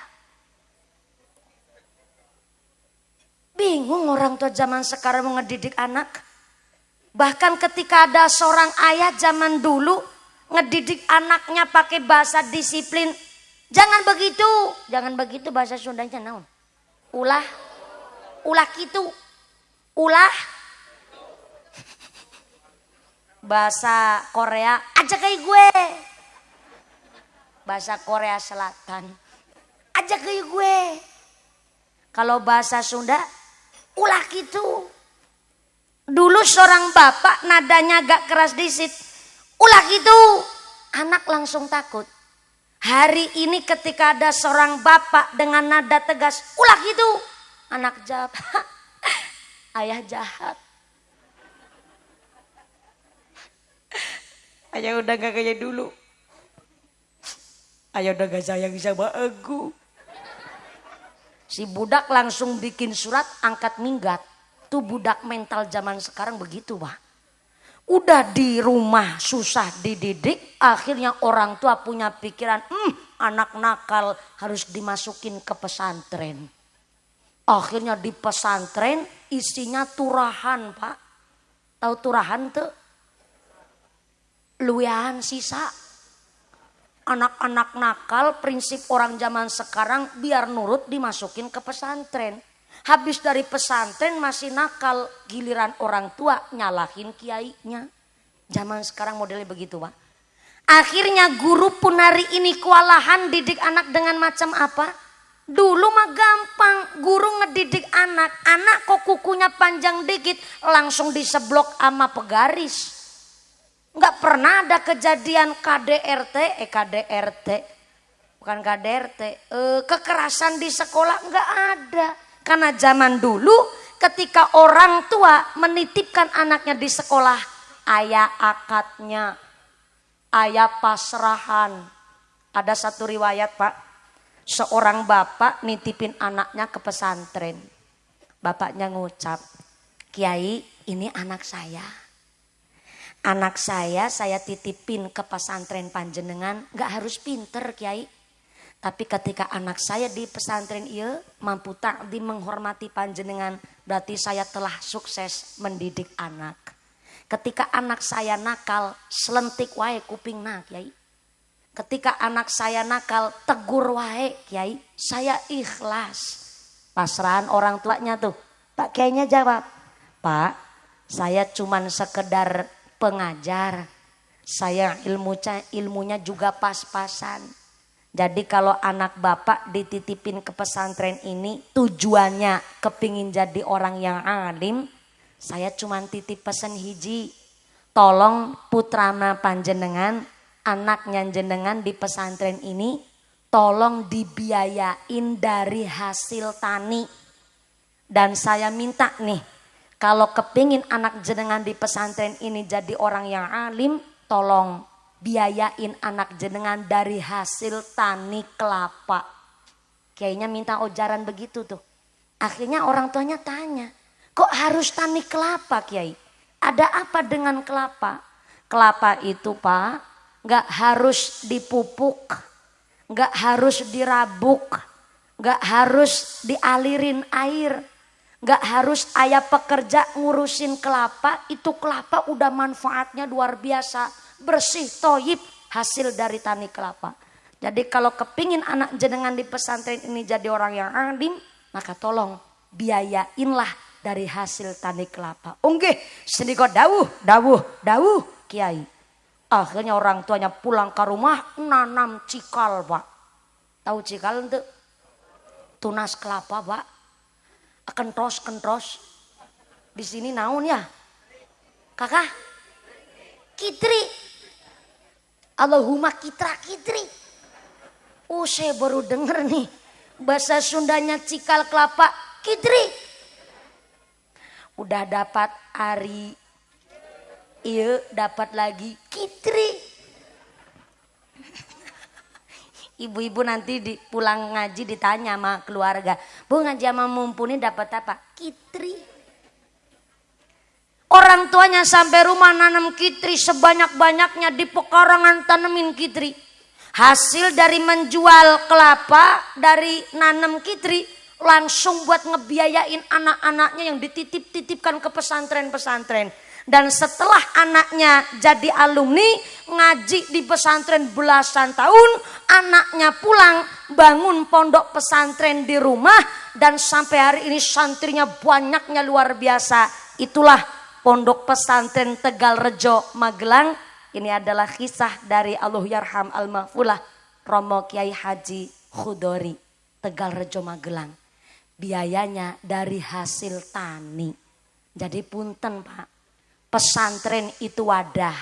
Bingung orang tua zaman sekarang mau ngedidik anak. Bahkan ketika ada seorang ayah zaman dulu ngedidik anaknya pakai bahasa disiplin. Jangan begitu bahasa Sundanya naon? Ulah kitu. Ulah. Bahasa Korea, ajak kayak gue. Bahasa Korea Selatan, ajak kayak gue. Kalau bahasa Sunda, ulah gitu. Dulu seorang bapak nadanya agak keras dikit. Ulah gitu. Anak langsung takut. Hari ini ketika ada seorang bapak dengan nada tegas. Ulah gitu. Anak jawab. Ayah jahat. Ayah udah gak kayak dulu. Ayah udah gak sayang sama aku. Si budak langsung bikin surat angkat minggat. Tuh budak mental zaman sekarang begitu Pak. Udah di rumah susah dididik. Akhirnya orang tua punya pikiran. Anak nakal harus dimasukin ke pesantren. Akhirnya di pesantren isinya turahan Pak. Tahu turahan tuh? Luyahan sisa. Anak-anak nakal prinsip orang zaman sekarang biar nurut dimasukin ke pesantren. Habis dari pesantren masih nakal, giliran orang tua nyalahin kiainya. Zaman sekarang modelnya begitu Pak. Akhirnya guru pun hari ini kewalahan didik anak dengan macam apa? Dulu mah gampang, guru ngedidik anak. Anak kok kukunya panjang dikit langsung diseblok sama pegaris. Nggak pernah ada kejadian kekerasan di sekolah nggak ada. Karena zaman dulu ketika orang tua menitipkan anaknya di sekolah, ayah akadnya, ayah pasrahan. Ada satu riwayat Pak, seorang bapak nitipin anaknya ke pesantren. Bapaknya ngucap, Kiai ini anak saya. Anak saya titipin ke pesantren panjenengan, nggak harus pinter Kiai. Tapi ketika anak saya di pesantren iya mampu takdim menghormati panjenengan, berarti saya telah sukses mendidik anak. Ketika anak saya nakal, selentik wae kupingna Kiai. Ketika anak saya nakal, tegur wae Kiai, saya ikhlas. Pasrahan orang tuanya tuh. Pak Kiainya jawab, Pak, saya cuman sekedar pengajar. Saya ilmunya juga pas-pasan. Jadi kalau anak bapak dititipin ke pesantren ini tujuannya kepingin jadi orang yang alim, saya cuma titip pesan hiji, tolong putrana panjenengan, anaknya jenengan di pesantren ini, tolong dibiayain dari hasil tani. Dan saya minta nih, kalau kepingin anak jenengan di pesantren ini jadi orang yang alim, tolong biayain anak jenengan dari hasil tani kelapa. Kayaknya minta ojaran begitu tuh. Akhirnya orang tuanya tanya, kok harus tani kelapa Kiai? Ada apa dengan kelapa? Kelapa itu Pak, gak harus dipupuk, gak harus dirabuk, gak harus dialirin air, gak harus ayah pekerja ngurusin kelapa. Itu kelapa udah manfaatnya luar biasa. Bersih, toyib hasil dari tani kelapa. Jadi kalau kepingin anak jenengan di pesantren ini jadi orang yang alim, maka tolong biayainlah dari hasil tani kelapa. Unggih, sedikit dawuh Kiai. Akhirnya orang tuanya pulang ke rumah nanam cikal Pak. Tahu cikal itu? Tunas kelapa Pak. Kentros. Di sini naon ya? Kakak? Kitri. Allahumma kitri. Oh saya baru denger nih. Bahasa Sundanya cikal kelapa, kitri. Udah dapat ari, iya dapat lagi kitri. Ibu-ibu nanti pulang ngaji ditanya sama keluarga, Bu ngaji sama mumpuni dapat apa? Kitri. Orang tuanya sampai rumah nanam kitri sebanyak-banyaknya di pekarangan tanemin kitri. Hasil dari menjual kelapa, dari nanam kitri, langsung buat ngebiayain anak-anaknya yang dititip-titipkan ke pesantren-pesantren. Dan setelah anaknya jadi alumni, ngaji di pesantren belasan tahun, anaknya pulang bangun pondok pesantren di rumah, dan sampai hari ini santrinya banyaknya luar biasa. Itulah Pondok Pesantren Tegal Rejo Magelang. Ini adalah kisah dari Allahyarham Al-Mahfulah Romo Kiai Haji Khudori Tegal Rejo Magelang. Biayanya dari hasil tani. Jadi punten Pak, pesantren itu wadah.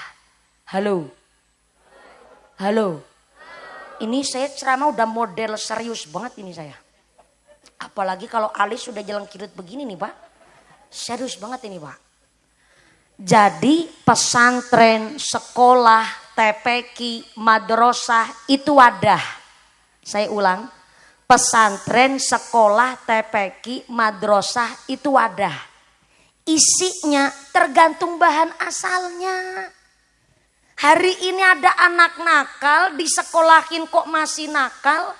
Halo. Halo. Ini saya ceramah udah model serius banget ini saya. Apalagi kalau alis sudah jalan kirut begini nih Pak. Serius banget ini Pak. Jadi pesantren, sekolah, TPQ, madrasah itu wadah. Saya ulang, pesantren, sekolah, TPQ, madrasah itu wadah. Isinya tergantung bahan asalnya. Hari ini ada anak nakal disekolahin kok masih nakal.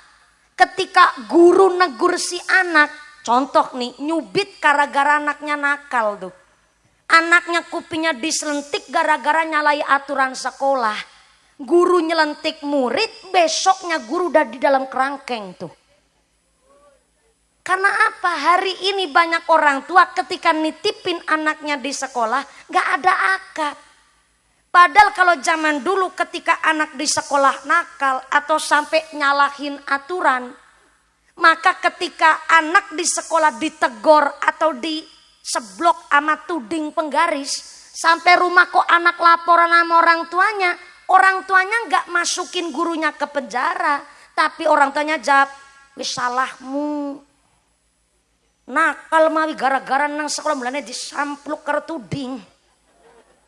Ketika guru negur si anak, contoh nih nyubit gara-gara anaknya nakal tuh. Anaknya kupingnya diselentik gara-gara nyalai aturan sekolah. Guru nyelentik murid, besoknya guru udah di dalam kerangkeng tuh. Karena apa? Hari ini banyak orang tua ketika nitipin anaknya di sekolah gak ada akad. Padahal kalau zaman dulu ketika anak di sekolah nakal atau sampai nyalahin aturan, maka ketika anak di sekolah ditegor atau seblok sama tuding penggaris, sampai rumah kok anak laporan sama orang tuanya nggak masukin gurunya ke penjara, tapi orang tuanya jawab, wis salahmu, nakal mawi gara-gara nang sekolah mulanya disampluk ke tuding.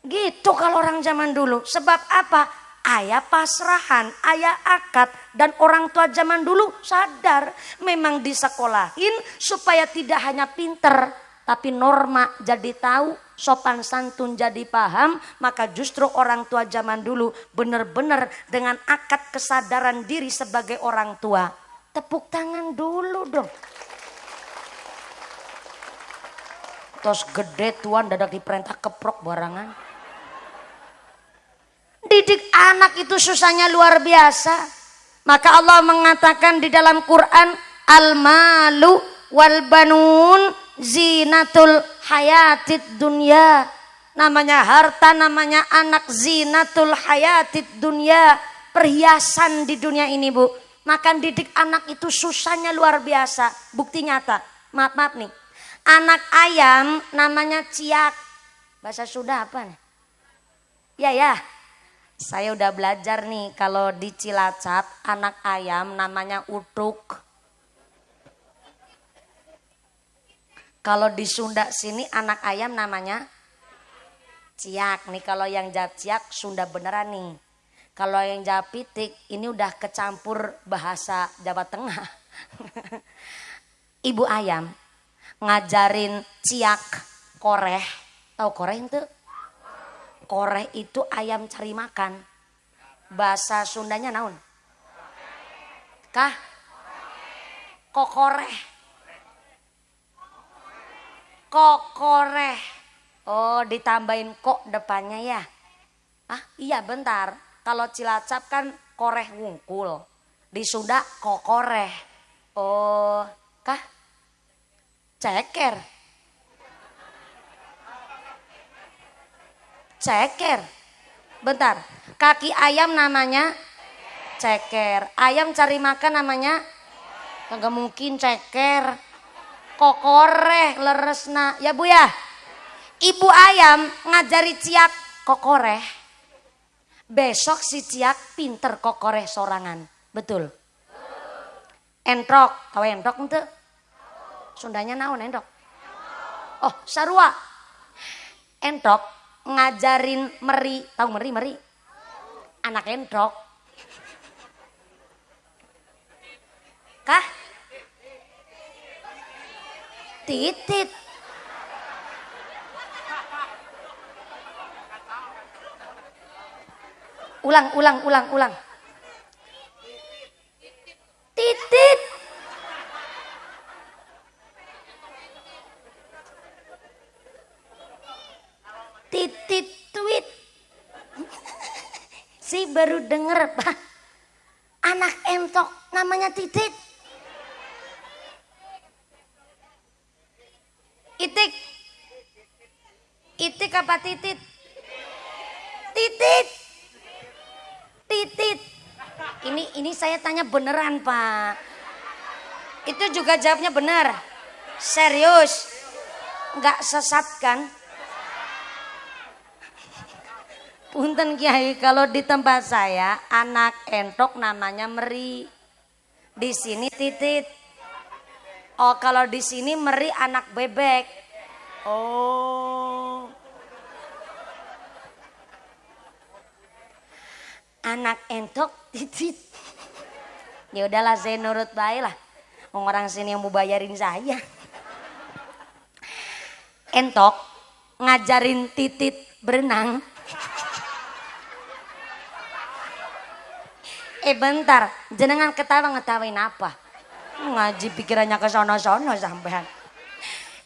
Gitu kalau orang zaman dulu. Sebab apa? Ayah pasrahan, ayah akad, dan orang tua zaman dulu sadar memang disekolahin supaya tidak hanya pinter, tapi norma jadi tahu, sopan santun jadi paham. Maka justru orang tua zaman dulu benar-benar dengan akad kesadaran diri sebagai orang tua. Tepuk tangan dulu dong. Tos gede tuan dadak diperintah keprok barangan. Didik anak itu susahnya luar biasa. Maka Allah mengatakan di dalam Quran, al-malu wal banun zinatul hayatid dunya. Namanya harta, namanya anak, zinatul hayatid dunya, perhiasan di dunia ini Bu. Maka didik anak itu susahnya luar biasa. Bukti nyata, maaf nih, anak ayam namanya ciak. Bahasa Sunda apa nih? Ya, saya udah belajar nih, kalau di Cilacap anak ayam namanya utuk. Kalau di Sunda sini anak ayam namanya ciak. Nih kalau yang jawab ciak Sunda beneran nih. Kalau yang jawab pitik ini udah kecampur bahasa Jawa Tengah. Ibu ayam ngajarin ciak koreh. Tahu koreh itu? Koreh itu ayam cari makan. Bahasa Sundanya naon? Kah? Kokoreh. Kokoreh. Oh, ditambahin kok depannya ya. Ah, iya bentar. Kalau Cilacap kan koreh wungkul. Di Sunda kokoreh. Oh, kah? Ceker. Ceker. Bentar. Kaki ayam namanya ceker. Ayam cari makan namanya kagak mungkin ceker. Kokoreh leresna. Ya Bu ya. Ibu ayam ngajari ciak kokoreh. Besok si ciak pinter kokoreh sorangan. Betul? Entrok, tahu entrok ente? Sundanya naon entrok? Oh, sarua. Entrok ngajarin meri, tahu meri? Anak entrok. Kah? Titit. Ulang. Titit. Titit tweet. Si baru denger, Pak. Anak entok namanya Titit. Itik apa titit? Titit. Ini saya tanya beneran, Pak. Itu juga jawabnya benar. Serius. Enggak sesat kan? Punten Kiai, kalau di tempat saya anak entok namanya Meri. Di sini Titit. Oh, kalau di sini Meri anak bebek. Oh. Anak entok Titit. Ya udahlah, saya nurut baik lah. Orang sini yang mau bayarin saya. Entok ngajarin Titit berenang. Bentar, jenengan ngetawain apa? Ngaji pikirannya ke sono-sono sampean.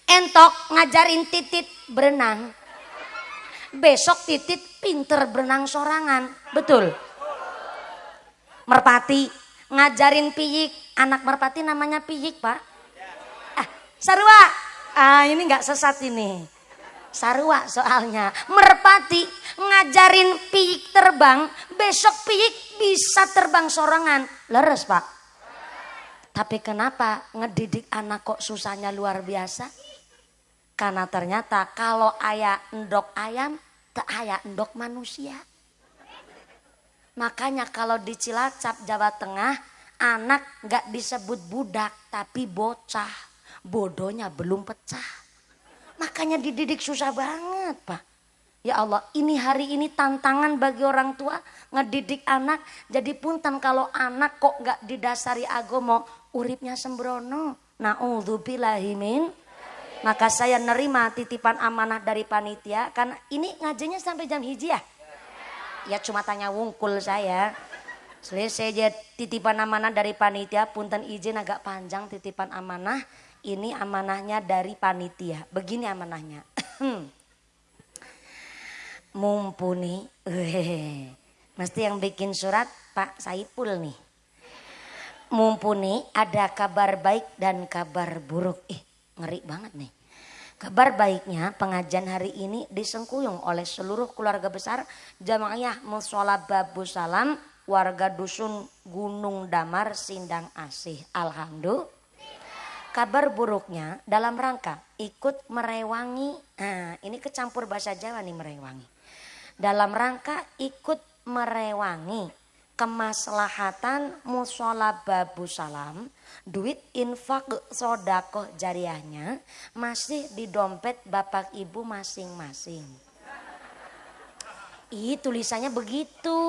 Entok ngajarin Titit berenang. Besok Titit pinter berenang sorangan, betul? Merpati ngajarin Piyik, anak Merpati namanya Piyik, Pak. Sarua. Ini nggak sesat ini. Sarua soalnya. Merpati ngajarin Piyik terbang, besok Piyik bisa terbang sorangan. Leres, Pak. Tapi kenapa ngedidik anak kok susahnya luar biasa? Karena ternyata kalau ayah endok ayam, teu aya endok manusia. Makanya kalau di Cilacap, Jawa Tengah, anak gak disebut budak tapi bocah. Bodohnya belum pecah. Makanya dididik susah banget, Pak. Ya Allah, ini hari ini tantangan bagi orang tua ngedidik anak. Jadi punten kalau anak kok gak didasari agomo, uripnya sembrono. Na'udzubillahi min. Maka saya nerima titipan amanah dari panitia. Karena ini ngajinya sampai jam hiji ya. Ya cuma tanya wungkul saya. Selesai titipan amanah dari panitia. Punten izin agak panjang titipan amanah. Ini amanahnya dari panitia. Begini amanahnya. Mumpuni. Mesti yang bikin surat Pak Saipul nih. Mumpuni ada kabar baik dan kabar buruk. Ngeri banget nih. Kabar baiknya pengajian hari ini disengkuyung oleh seluruh keluarga besar Jamaah Mushola Babu Salam warga dusun Gunung Damar Sindang Asih. Alhamdulillah. Kabar buruknya dalam rangka ikut merewangi. Nah, ini kecampur bahasa Jawa nih merewangi. Dalam rangka ikut merewangi kemaslahatan Mushola Babu Salam, duit infak sodakoh jariahnya masih di dompet bapak ibu masing-masing. Tulisannya begitu.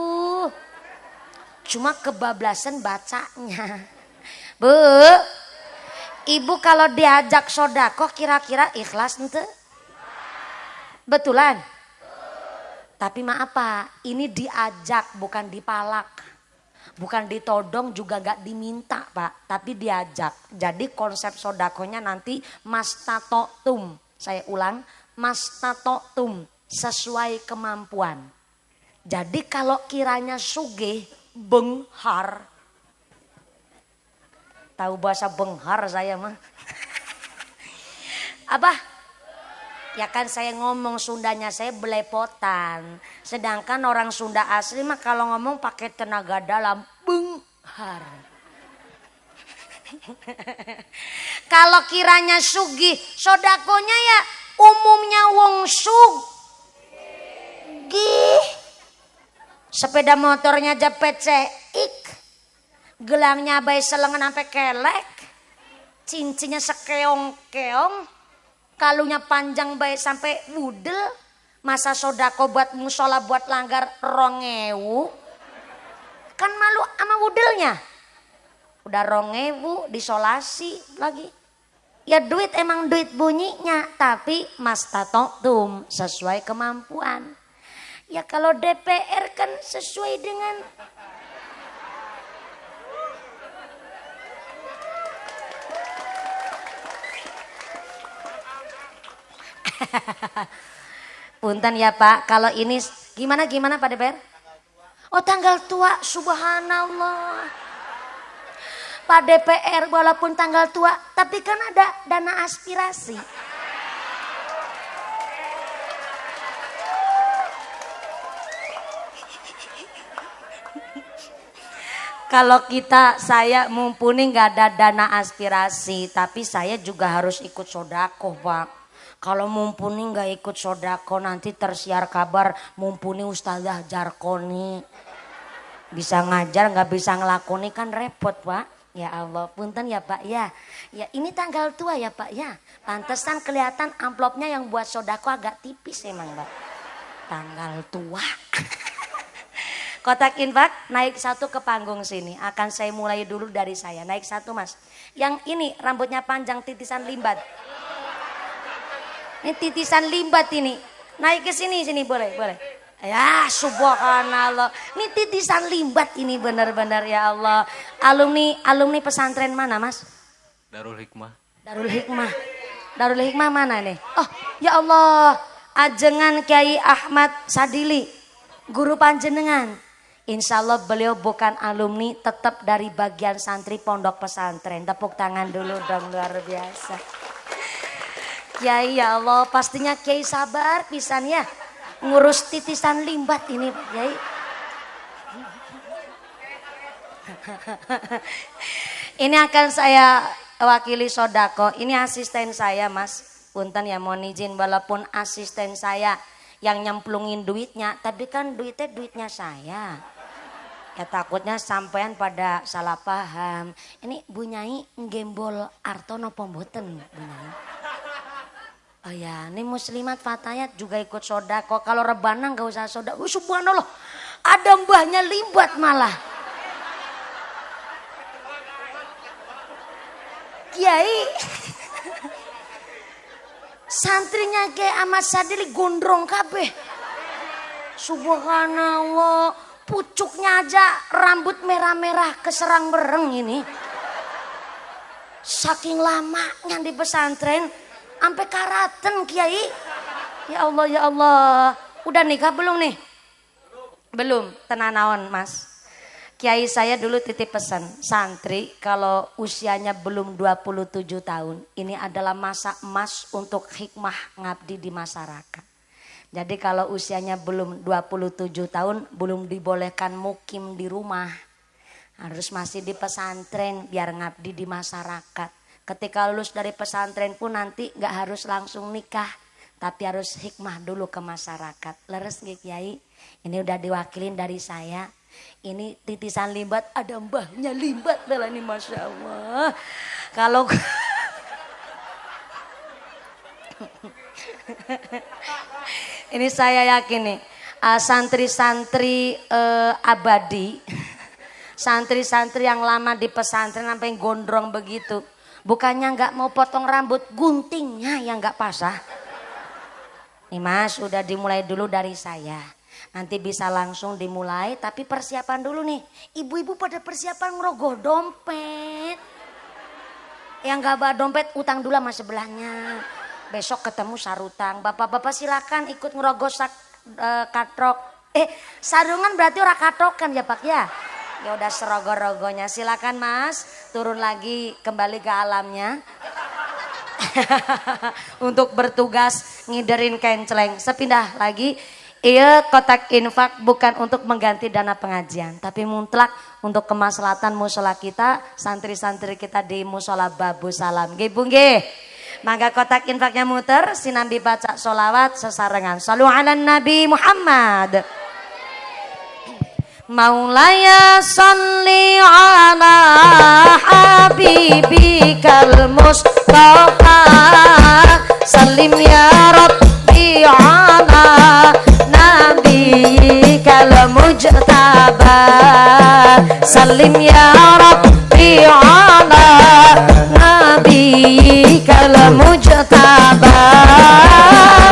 Cuma kebablasan bacanya. Bu, ibu kalau diajak sodakoh kira-kira ikhlas ente? Betulan? Tapi maaf Pak, ini diajak bukan dipalak. Bukan ditodong juga gak diminta Pak, tapi diajak. Jadi konsep sodakonya nanti mastatotum. Saya ulang, mastatotum sesuai kemampuan. Jadi kalau kiranya sugih, benghar. Tahu bahasa benghar saya mah. Abah? Ya kan saya ngomong Sundanya saya belepotan. Sedangkan orang Sunda asli mah kalau ngomong pakai tenaga dalam. Benghar. Kalau kiranya sugih, sodakonya ya umumnya wong sugih. Sepeda motornya aja PCX. Gelangnya bayi selengan sampai kelek, cincinnya sekeong-keong, kalungnya panjang bayi sampai budel. Masa sodako buat musola buat langgar 2.000, kan malu sama wudelnya. Udah 2.000 disolasi lagi. Ya duit emang duit bunyinya, tapi mastatoktum sesuai kemampuan. Ya kalau DPR kan sesuai dengan punten ya Pak, kalau ini gimana Pak DPR? Oh tanggal tua, subhanallah. Pak DPR walaupun tanggal tua, tapi kan ada dana aspirasi. Kalau saya mumpuni nggak ada dana aspirasi, tapi saya juga harus ikut sodako Pak. Kalau mumpuni nggak ikut sodako nanti tersiar kabar mumpuni Ustazah Jarkoni. Bisa ngajar nggak bisa ngelakoni kan repot Pak. Ya Allah, punten ya Pak ya. Ya ini tanggal tua ya Pak ya. Pantesan kelihatan amplopnya yang buat sodako agak tipis emang Pak. Tanggal tua. Kotak infak naik 1 ke panggung sini. Akan saya mulai dulu dari saya. Naik 1 Mas. Yang ini rambutnya panjang titisan limbat. Ini titisan limbat ini. Naik ke sini boleh. Ya subhanallah. Ini titisan limbat ini benar-benar ya Allah. Alumni pesantren mana Mas?
Darul Hikmah.
Darul Hikmah mana nih? Oh ya Allah. Ajengan Kiai Ahmad Sadili. Guru panjenengan. Insya Allah beliau bukan alumni, tetap dari bagian santri pondok pesantren. Tepuk tangan dulu dong, luar biasa. Kiai ya Allah, pastinya Kiai sabar pisan ya. Ngurus titisan limbat ini Kiai. Ini akan saya wakili sodako. Ini asisten saya Mas. Punten ya mohon izin walaupun asisten saya yang nyemplungin duitnya, tapi kan duitnya saya. Ya takutnya sampean pada salah paham. Ini Bu Nyai nggembol arto napa mboten Bu Nyai? Oh ya, ini muslimat fatayat juga ikut sodako. Kalau rebana nggak usah sodako. Subhanallah, ada mbahnya limbat malah. Kiai, santrinya Kiai Ahmad Sadili gondrong kabeh. Subhanallah, pucuknya aja rambut merah-merah keserang bereng ini. Saking lamanya di pesantren, sampai karaten Kiai. Ya Allah. Udah nikah belum nih? Belum, tenanawan Mas. Kiai saya dulu titip pesan, santri kalau usianya belum 27 tahun, ini adalah masa emas untuk hikmah ngabdi di masyarakat. Jadi kalau usianya belum 27 tahun, belum dibolehkan mukim di rumah. Harus masih di pesantren biar ngabdi di masyarakat. Ketika lulus dari pesantren pun nanti gak harus langsung nikah. Tapi harus hikmah dulu ke masyarakat. Leres nggih Kiai? Ini udah diwakilin dari saya. Ini titisan limbat, ada mbahnya limbat lah nih Masya Allah. Kalau ini saya yakin nih, santri-santri abadi, santri-santri yang lama di pesantren sampai gondrong begitu, bukannya nggak mau potong rambut, guntingnya yang nggak pasah. Nih Mas, udah dimulai dulu dari saya. Nanti bisa langsung dimulai, tapi persiapan dulu nih. Ibu-ibu pada persiapan ngerogoh dompet. Yang gak bawa dompet, utang dulu sama sebelahnya. Besok ketemu sarutang. Bapak-bapak silakan ikut ngerogoh katrok. Sarungan berarti orang katrokan ya Pak ya? Ya udah serogoh-rogohnya. Silakan Mas, turun lagi kembali ke alamnya. Untuk bertugas ngiderin kenceleng. Sepindah lagi. Iya, kotak infak bukan untuk mengganti dana pengajian, tapi mutlak untuk kemaslahatan musola kita, santri-santri kita di musola Babu Salam. Nggih Bu nggih. Mangga kotak infaknya muter, sinambi baca sholawat sesarengan. Shallu ala Nabi Muhammad. Maulaya salli ala habibikal Mustafa Salim ya Rabbi ala nabiyikal mujtaba Salim ya Rabbi ala nabiyikal mujtaba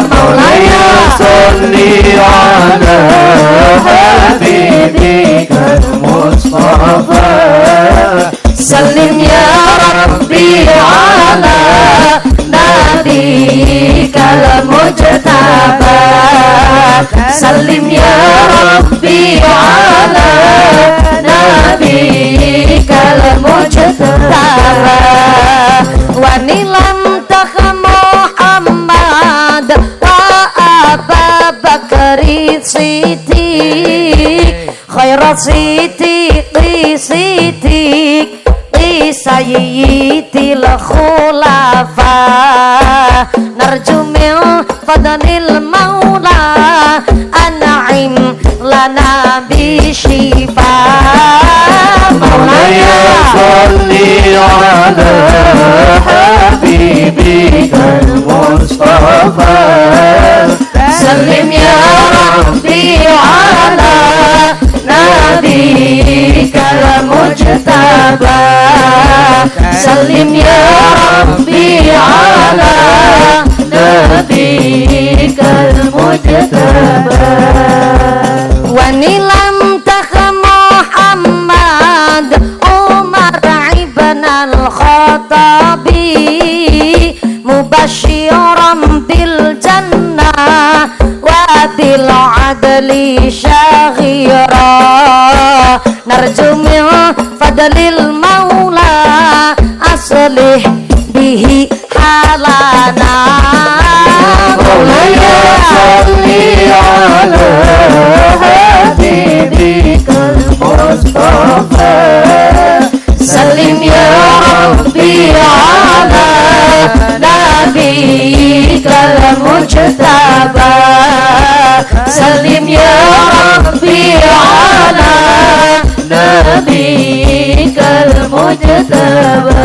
Maulaya
salli ala habibikal Mustafa
Salim ya Rabbi ala nabiyikal mujtaba Salim ya Rabbi ala nabiyikal mujtaba Wa nilam tak Muhammad wa Abu Bakar Siddiq khairat Siddiq sayyidil khulafa narju min fadlil maula an'im lana bi shifa
Maulaya salli ala habibikal Mustafa
Salim ya Rabbi ala nabiyikal mujtaba Salim ya Rabbi ala nabiyikal mujtaba Wa nilam tak Muhammad Umar ibn al-Khattabi mubasyiran bil jannah wa bil adli syaghira narju min fadlil maula aslih bihi halana
Maulaya salli ala habibikal Mustafa
Salim ya Rabbi ala nabiyikal mujtaba Salim ya Rabbi ala nabiyikal mujtaba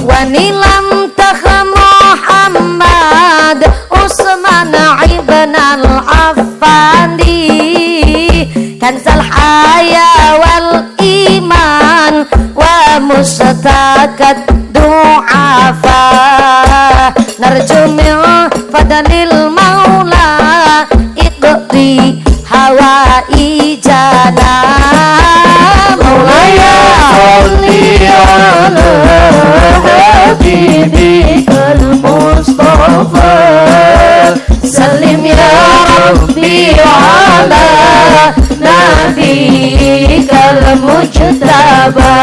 Wa nilam tak Muhammad Usman ibn al-Affani kanzal haya wal iman wa mustaqad du'afa narju min fadlil maula iqdi hawa ijana Maulaya
salli ala habibikal Mustafa
Salim ya Rabbi ala nabiyikal mujtaba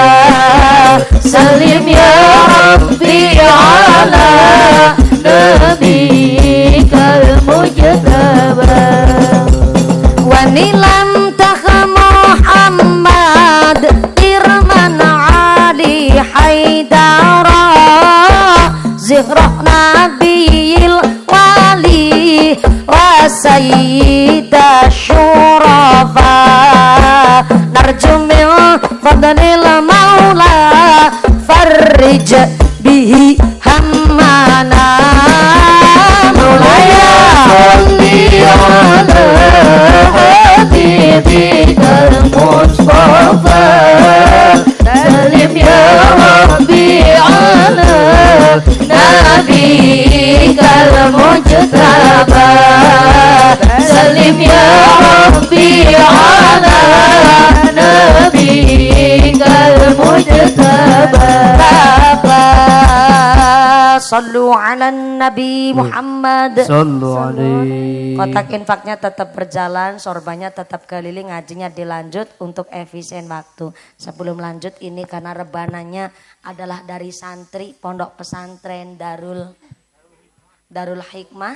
Salim ya Rabbi ala nabiyikal mujtaba Wa nilam tak Muhammad Irman Ali Haidara Zihrah Nabiyil Wali wa Sayyida Syurafa narju min fadlil maula farrij bihi hammana Maulaya
salli ala habibikal Mustafa
Salim ya Rabbi ala nabiyikal mujtaba Salim ya Rabbi ala nabiyikal mujtaba Sallu ala Nabi Muhammad
sallu alaihi.
Kotak infaknya tetap berjalan, sorbannya tetap keliling, ngajinya dilanjut untuk efisien waktu. Sebelum lanjut ini karena rebananya adalah dari santri Pondok Pesantren Darul Hikmah.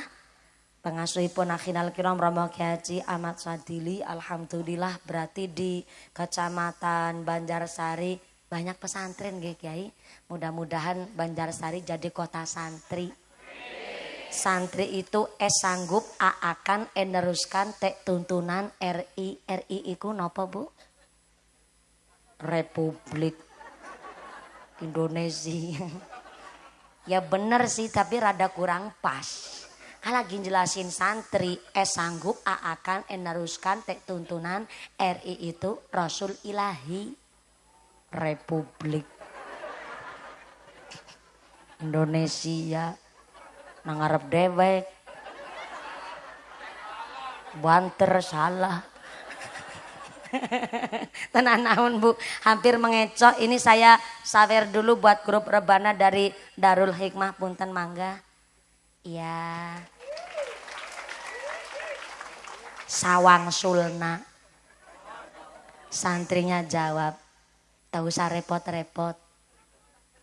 Pengasuhipun akhinal kiram Romo Kiai Haji Ahmad Sadili. Alhamdulillah berarti di Kecamatan Banjarsari banyak pesantren Kiai. Mudah-mudahan Banjarsari jadi kota santri. Santri itu sanggup, A akan, neruskan, T tuntunan, RI. RI iku napa Bu? Republik Indonesia. Ya bener sih, tapi rada kurang pas. Kalau lagi jelasin santri, sanggup, A akan, neruskan, T tuntunan, RI itu Rasul Ilahi Republik Indonesia. Nangarep dewek banter salah. Tenan naon Bu, hampir mengecok. Ini saya sawer dulu buat grup rebana dari Darul Hikmah, punten mangga. Iya. Sawang Sulna. Santrinya jawab, tak usah repot-repot,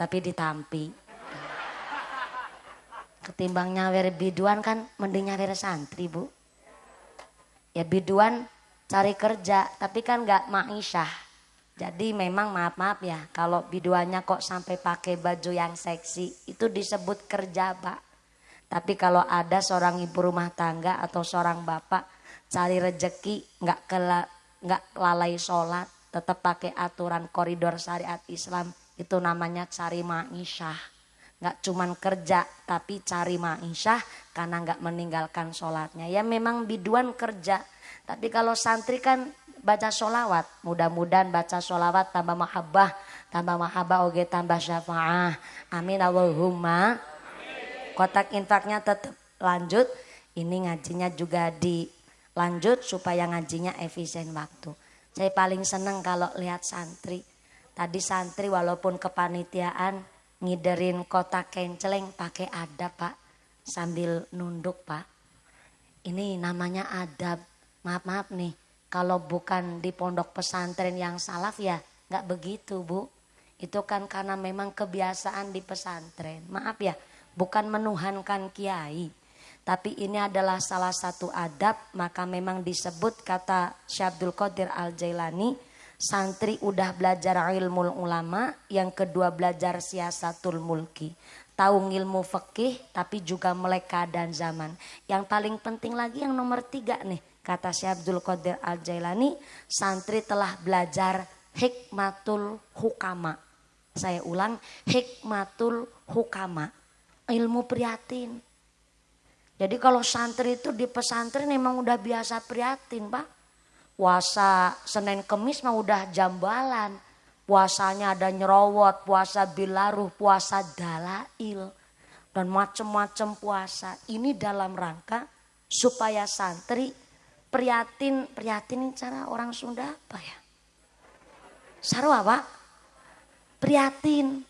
tapi ditampi. Ketimbang nyawer biduan kan mending nyawer santri Bu. Ya biduan cari kerja tapi kan gak ma'isyah. Jadi memang maaf ya kalau biduannya kok sampai pakai baju yang seksi itu disebut kerja Pak. Tapi kalau ada seorang ibu rumah tangga atau seorang bapak cari rejeki gak lalai sholat, tetap pakai aturan koridor syariat Islam, itu namanya cari ma'isyah. Gak cuman kerja tapi cari ma'isyah karena gak meninggalkan sholatnya. Ya memang biduan kerja. Tapi kalau santri kan baca sholawat. Mudah-mudahan baca sholawat tambah mahabbah oge tambah syafa'ah. Amin Allahumma. Kotak infaknya tetap lanjut. Ini ngajinya juga dilanjut supaya ngajinya efisien waktu. Saya paling seneng kalau lihat santri. Tadi santri walaupun kepanitiaan ngiderin kotak kenceleng pakai adab Pak, sambil nunduk Pak. Ini namanya adab. Maaf nih, kalau bukan di pondok pesantren yang salaf ya nggak begitu Bu. Itu kan karena memang kebiasaan di pesantren. Maaf ya, bukan menuhankan kiai. Tapi ini adalah salah satu adab, maka memang disebut kata Syekh Abdul Qadir Al-Jailani, santri udah belajar ilmu ulama, yang kedua belajar siasatul mulki. Tahu ilmu fikih tapi juga melek keadaan zaman. Yang paling penting lagi yang nomor 3 nih, kata Syekh Abdul Qadir Al-Jailani, santri telah belajar hikmatul hukama. Saya ulang, hikmatul hukama, ilmu prihatin. Jadi kalau santri itu di pesantren memang udah biasa prihatin Pak. Puasa Senin Kemis mah udah jambalan. Puasanya ada nyerowot, puasa bilaruh, puasa dalail. Dan macem-macem puasa. Ini dalam rangka supaya santri prihatin cara orang Sunda apa ya? Sarwa Pak? Prihatin.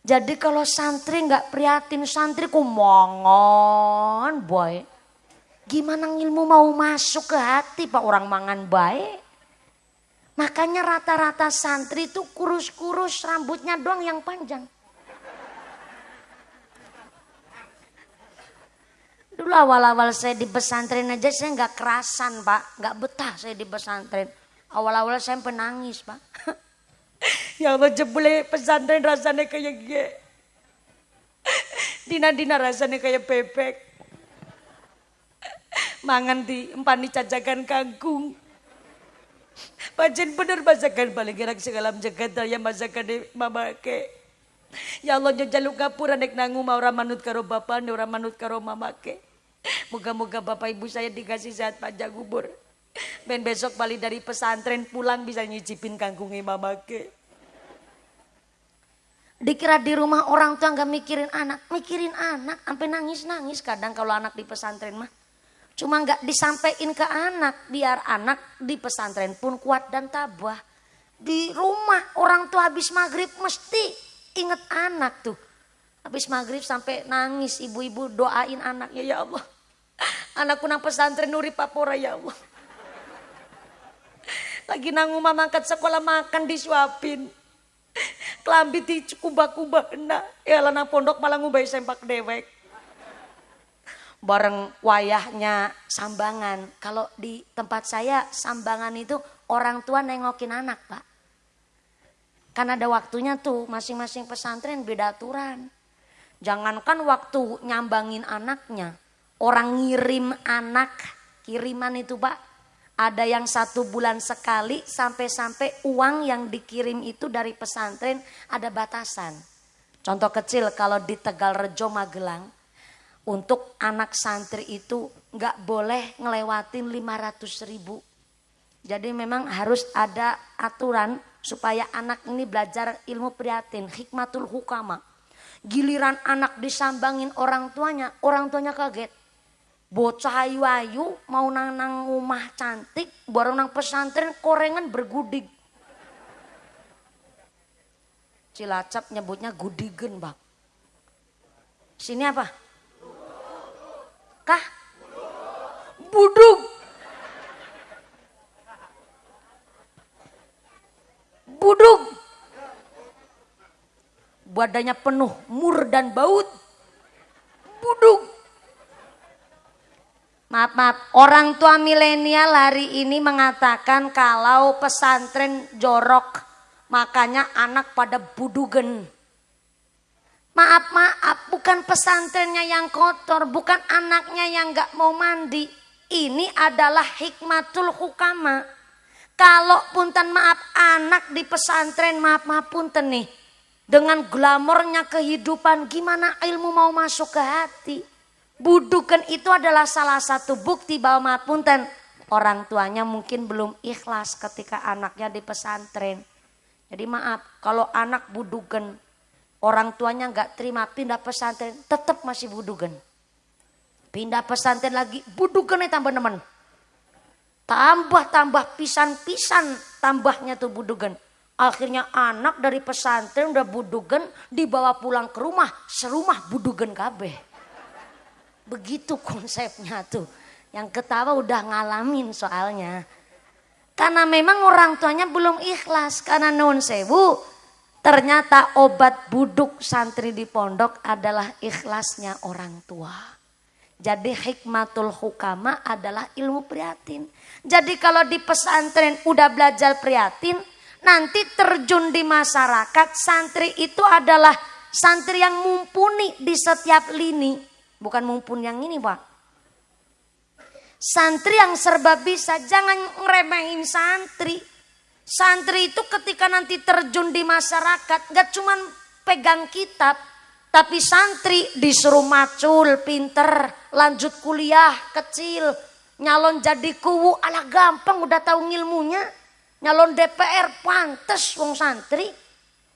Jadi kalau santri nggak prihatin, santri kumongon boy. Gimana ilmu mau masuk ke hati Pak, orang mangan baik. Makanya rata-rata santri itu kurus-kurus, rambutnya doang yang panjang. Dulu awal-awal saya di pesantren aja saya nggak kerasan Pak, nggak betah saya di pesantren. Awal-awal saya penangis Pak. Ya Allah jebule pesantren rasanya kayak gini. Dina-dina rasanya kayak bebek. Mangan di empani cajakan kangkung. Pancen bener masakan paling gerak segala jagat daya masakan di mamake. Ya Allah jaluk ngapura nek nangu mau ora manut karo bapak, ora manut karo mamake. Moga-moga bapak ibu saya dikasih sehat panjang umur. Ben besok balik dari pesantren pulang bisa nyicipin kangkungnya mamake. Dikira di rumah orang tua nggak mikirin anak sampai nangis kadang kalau anak di pesantren mah. Cuma nggak disampaikan ke anak biar anak di pesantren pun kuat dan tabah. Di rumah orang tua habis maghrib mesti inget anak tuh. Habis maghrib sampai nangis ibu-ibu doain anaknya, ya Allah. Anakku nang pesantren nuri papora ya Allah. Lagi nang rumah mangkat sekolah makan disuapin. Kelambi dikubah-kubah kena. Ya lah nang pondok malah ngubah sempak dewek. Bareng wayahnya sambangan. Kalau di tempat saya sambangan itu orang tua nengokin anak Pak. Kan ada waktunya tuh masing-masing pesantren beda aturan. Jangankan waktu nyambangin anaknya, orang ngirim anak, kiriman itu Pak, ada yang 1 bulan sekali, sampai-sampai uang yang dikirim itu dari pesantren ada batasan. Contoh kecil, kalau di Tegalrejo Magelang, untuk anak santri itu nggak boleh ngelewatin 500.000. Jadi memang harus ada aturan supaya anak ini belajar ilmu prihatin, hikmatul hukama. Giliran anak disambangin orang tuanya kaget. Bocah ayu-ayu mau nang rumah cantik, baru nang pesantren korengan bergudig. Cilacap nyebutnya gudigen Bang. Sini apa? Kah? Budug. Budug. Badannya penuh mur dan baut. Budug. Maaf, orang tua milenial hari ini mengatakan kalau pesantren jorok, makanya anak pada budugen. Maaf, bukan pesantrennya yang kotor, bukan anaknya yang gak mau mandi. Ini adalah hikmatul hukama. Kalau punten maaf anak di pesantren, maaf punten nih. Dengan glamornya kehidupan, gimana ilmu mau masuk ke hati? Budukan itu adalah salah satu bukti bahwa maaf punten, orang tuanya mungkin belum ikhlas ketika anaknya di pesantren. Jadi maaf, kalau anak budukan, orang tuanya nggak terima pindah pesantren, tetap masih budukan. Pindah pesantren lagi, budukan tambah nemen. Tambah pisan-pisan tambahnya tuh budukan. Akhirnya anak dari pesantren udah budukan, dibawa pulang ke rumah, serumah budukan kabeh. Begitu konsepnya tuh. Yang ketawa udah ngalamin soalnya. Karena memang orang tuanya belum ikhlas. Karena nun sewu, ternyata obat buduk santri di pondok adalah ikhlasnya orang tua. Jadi hikmatul hukama adalah ilmu prihatin. Jadi kalau di pesantren udah belajar prihatin, nanti terjun di masyarakat, santri itu adalah santri yang mumpuni di setiap lini. Bukan mumpun yang ini Pak. Santri yang serba bisa, jangan ngeremehin santri. Santri itu ketika nanti terjun di masyarakat, gak cuman pegang kitab, tapi santri disuruh macul, pinter, lanjut kuliah, kecil, nyalon jadi kuwu, alah gampang udah tahu ngilmunya. Nyalon DPR pantes wong santri.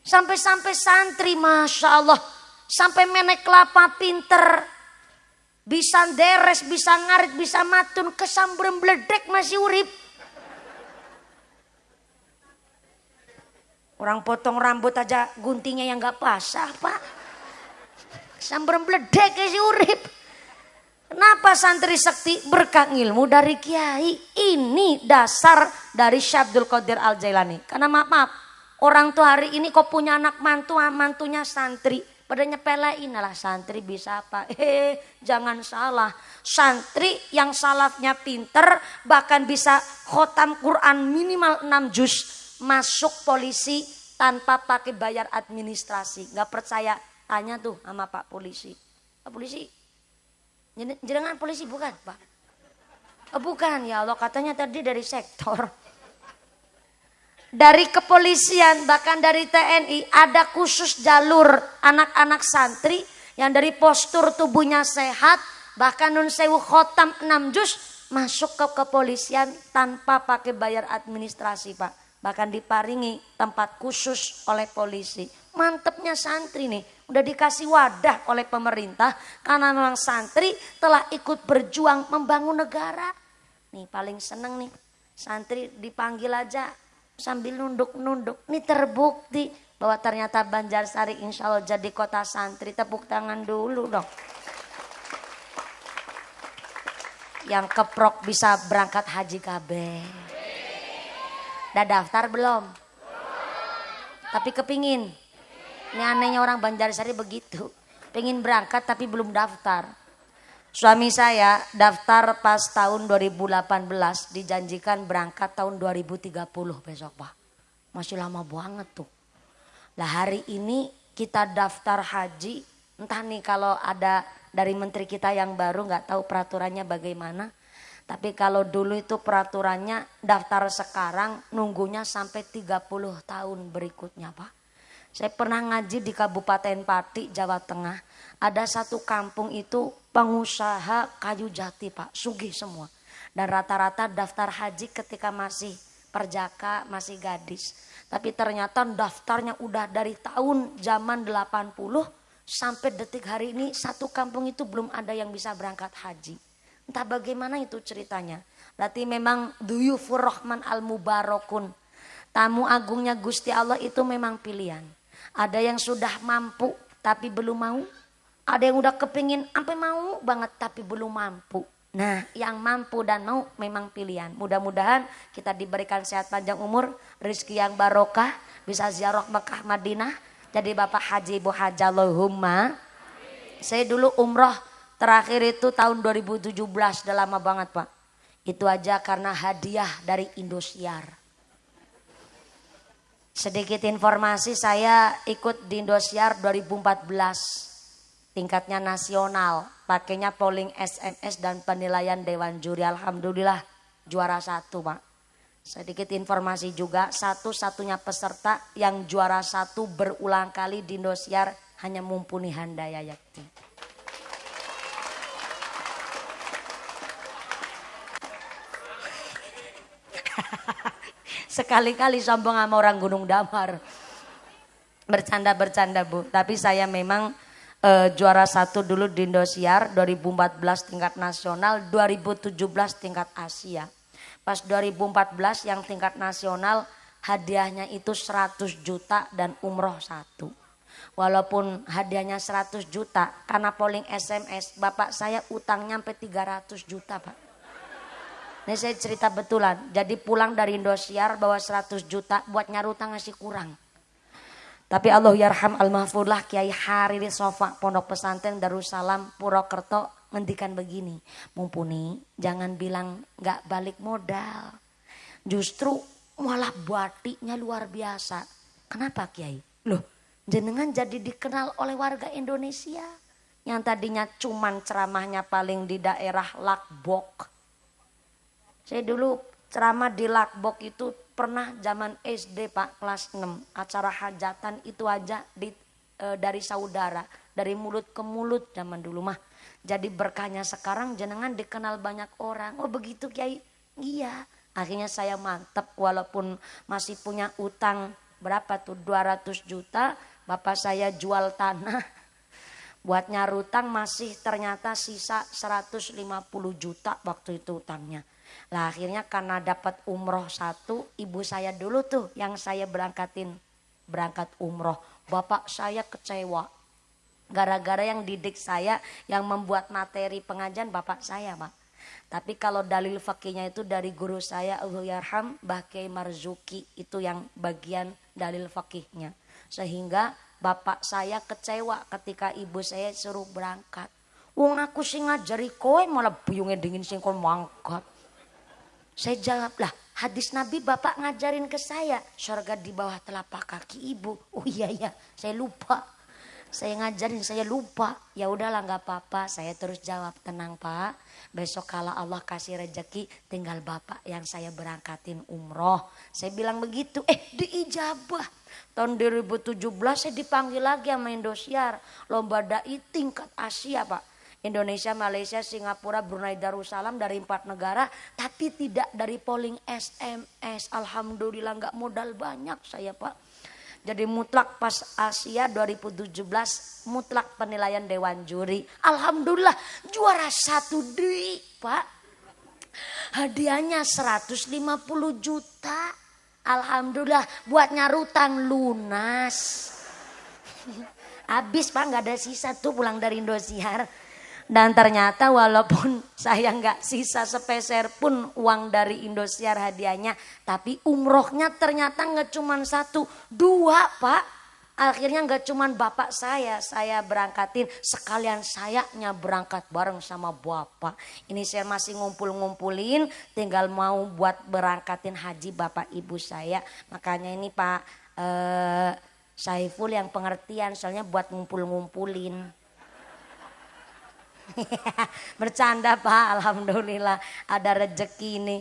Sampai-sampai santri Masya Allah, sampai menek kelapa pinter, bisa deres, bisa ngarit, bisa matun, kesambrem bledek masih urip. Orang potong rambut aja guntingnya yang gak basah Pak. Sambrem bledek masih urip. Kenapa santri sekti? Berkah ilmu dari kiai. Ini dasar dari Syekh Abdul Qadir Al Jailani. Karena maaf, orang tua hari ini kok punya anak mantunya santri. Pada nyepelein lah santri bisa apa. Jangan salah. Santri yang salafnya pinter bahkan bisa khotam Quran minimal 6 juz. Masuk polisi tanpa pakai bayar administrasi. Gak percaya tanya tuh sama Pak Polisi. Pak Polisi, jenengan polisi bukan Pak? Bukan ya Allah, katanya tadi dari sektor. Dari kepolisian bahkan dari TNI ada khusus jalur anak-anak santri yang dari postur tubuhnya sehat bahkan nun sewu khotam 6 juz masuk ke kepolisian tanpa pakai bayar administrasi Pak. Bahkan diparingi tempat khusus oleh polisi. Mantepnya santri nih, udah dikasih wadah oleh pemerintah karena memang santri telah ikut berjuang membangun negara. Nih paling seneng nih, santri dipanggil aja sambil nunduk-nunduk. Ini terbukti bahwa ternyata Banjarsari insya Allah jadi kota santri. Tepuk tangan dulu dong. Yang keprok bisa berangkat haji KB. Udah daftar belum? Tapi kepingin. Ini anehnya orang Banjarsari begitu. Pengen berangkat tapi belum daftar. Suami saya daftar pas tahun 2018, dijanjikan berangkat tahun 2030 besok Pak. Masih lama banget tuh. Lah hari ini kita daftar haji Entah nih kalau ada dari menteri kita yang baru nggak tahu peraturannya bagaimana. Tapi kalau dulu itu peraturannya daftar sekarang nunggunya sampai 30 tahun berikutnya Pak. Saya pernah ngaji di Kabupaten Pati, Jawa Tengah. Ada satu kampung itu pengusaha kayu jati Pak, sugih semua. Dan rata-rata daftar haji ketika masih perjaka, masih gadis. Tapi ternyata daftarnya udah dari tahun zaman 80 sampai detik hari ini satu kampung itu belum ada yang bisa berangkat haji. Entah bagaimana itu ceritanya. Berarti memang duyufur rahman al-mubarakun. Tamu agungnya Gusti Allah itu memang pilihan. Ada yang sudah mampu tapi belum mau. Ada yang udah kepingin sampai mau banget tapi belum mampu. Nah yang mampu dan mau memang pilihan. Mudah-mudahan kita diberikan sehat panjang umur, rezeki yang barokah, bisa ziarah Mekah Madinah. Jadi Bapak Haji Ibu Haji Allahumma. Saya dulu umroh terakhir itu tahun 2017, udah lama banget Pak. Itu aja karena hadiah dari Indosiar. Sedikit informasi, saya ikut di Indosiar 2014. Tingkatnya nasional, pakainya polling SMS dan penilaian Dewan Juri. Alhamdulillah juara 1 Pak. Sedikit informasi juga, satu-satunya peserta yang juara 1 berulang kali di Indosiar hanya Mumpuni Handaya Yakti. Sekali-kali sombong sama orang Gunung Damar. Bercanda-bercanda Bu, tapi saya memang juara 1 dulu di Indosiar 2014 tingkat nasional, 2017 tingkat Asia. Pas 2014 yang tingkat nasional hadiahnya itu 100 juta dan umroh 1. Walaupun hadiahnya 100 juta karena polling SMS bapak saya utangnya sampai 300 juta Pak. Ini saya cerita betulan, jadi pulang dari Indosiar bawa 100 juta buat nyarutang ngasih kurang. Tapi Allah yarham al-mahfudlah Kiai Hariri Sofa Pondok Pesantren Darussalam Purwokerto ngendikan begini. Mumpuni jangan bilang gak balik modal. Justru malah batiknya luar biasa. Kenapa Kiai? Loh jenengan jadi dikenal oleh warga Indonesia. Yang tadinya cuman ceramahnya paling di daerah Lakbok. Saya dulu ceramah di Lakbok itu pernah zaman SD Pak kelas 6 acara hajatan itu aja dari saudara, dari mulut ke mulut zaman dulu mah. Jadi berkahnya sekarang jenengan dikenal banyak orang. Oh begitu Kiai? Iya. Akhirnya saya mantep walaupun masih punya utang berapa tuh 200 juta. Bapak saya jual tanah buat nyarutang masih ternyata sisa 150 juta waktu itu utangnya. Lah akhirnya karena dapat umroh 1, ibu saya dulu tuh yang saya berangkat umroh. Bapak saya kecewa. Gara-gara yang didik saya, yang membuat materi pengajian bapak saya Pak. Tapi kalau dalil fakihnya itu dari guru saya Allahyarham Mbah Kiai Marzuki, itu yang bagian dalil fakihnya. Sehingga bapak saya kecewa ketika ibu saya suruh berangkat. Wong aku sing ngajari kowe malah buyungnya dingin sing kon mangkat. Saya jawab lah, hadis Nabi bapak ngajarin ke saya, surga di bawah telapak kaki ibu. Oh iya ya, saya lupa. Saya ngajarin, saya lupa. Ya udahlah nggak apa-apa, saya terus jawab, tenang Pak. Besok kalau Allah kasih rezeki, tinggal bapak yang saya berangkatin umroh. Saya bilang begitu, diijabah. Tahun 2017 saya dipanggil lagi sama Indosiar, lomba dai tingkat Asia Pak. Indonesia, Malaysia, Singapura, Brunei, Darussalam dari 4 negara. Tapi tidak dari polling SMS. Alhamdulillah gak modal banyak saya Pak. Jadi mutlak pas Asia 2017 mutlak penilaian Dewan Juri. Alhamdulillah juara 1 deh Pak. Hadiahnya 150 juta. Alhamdulillah buat nyarutang lunas. Habis Pak gak ada sisa tuh pulang dari Indosiar. Dan ternyata walaupun saya nggak sisa sepeser pun uang dari Indosiar hadiahnya. Tapi umrohnya ternyata nggak cuma 1, 2 Pak. Akhirnya nggak cuma bapak saya berangkatin. Sekalian sayanya berangkat bareng sama bapak. Ini saya masih ngumpulin. Tinggal mau buat berangkatin haji bapak ibu saya. Makanya ini Pak Saiful yang pengertian soalnya buat ngumpulin. Bercanda Pak, alhamdulillah ada rezeki ini.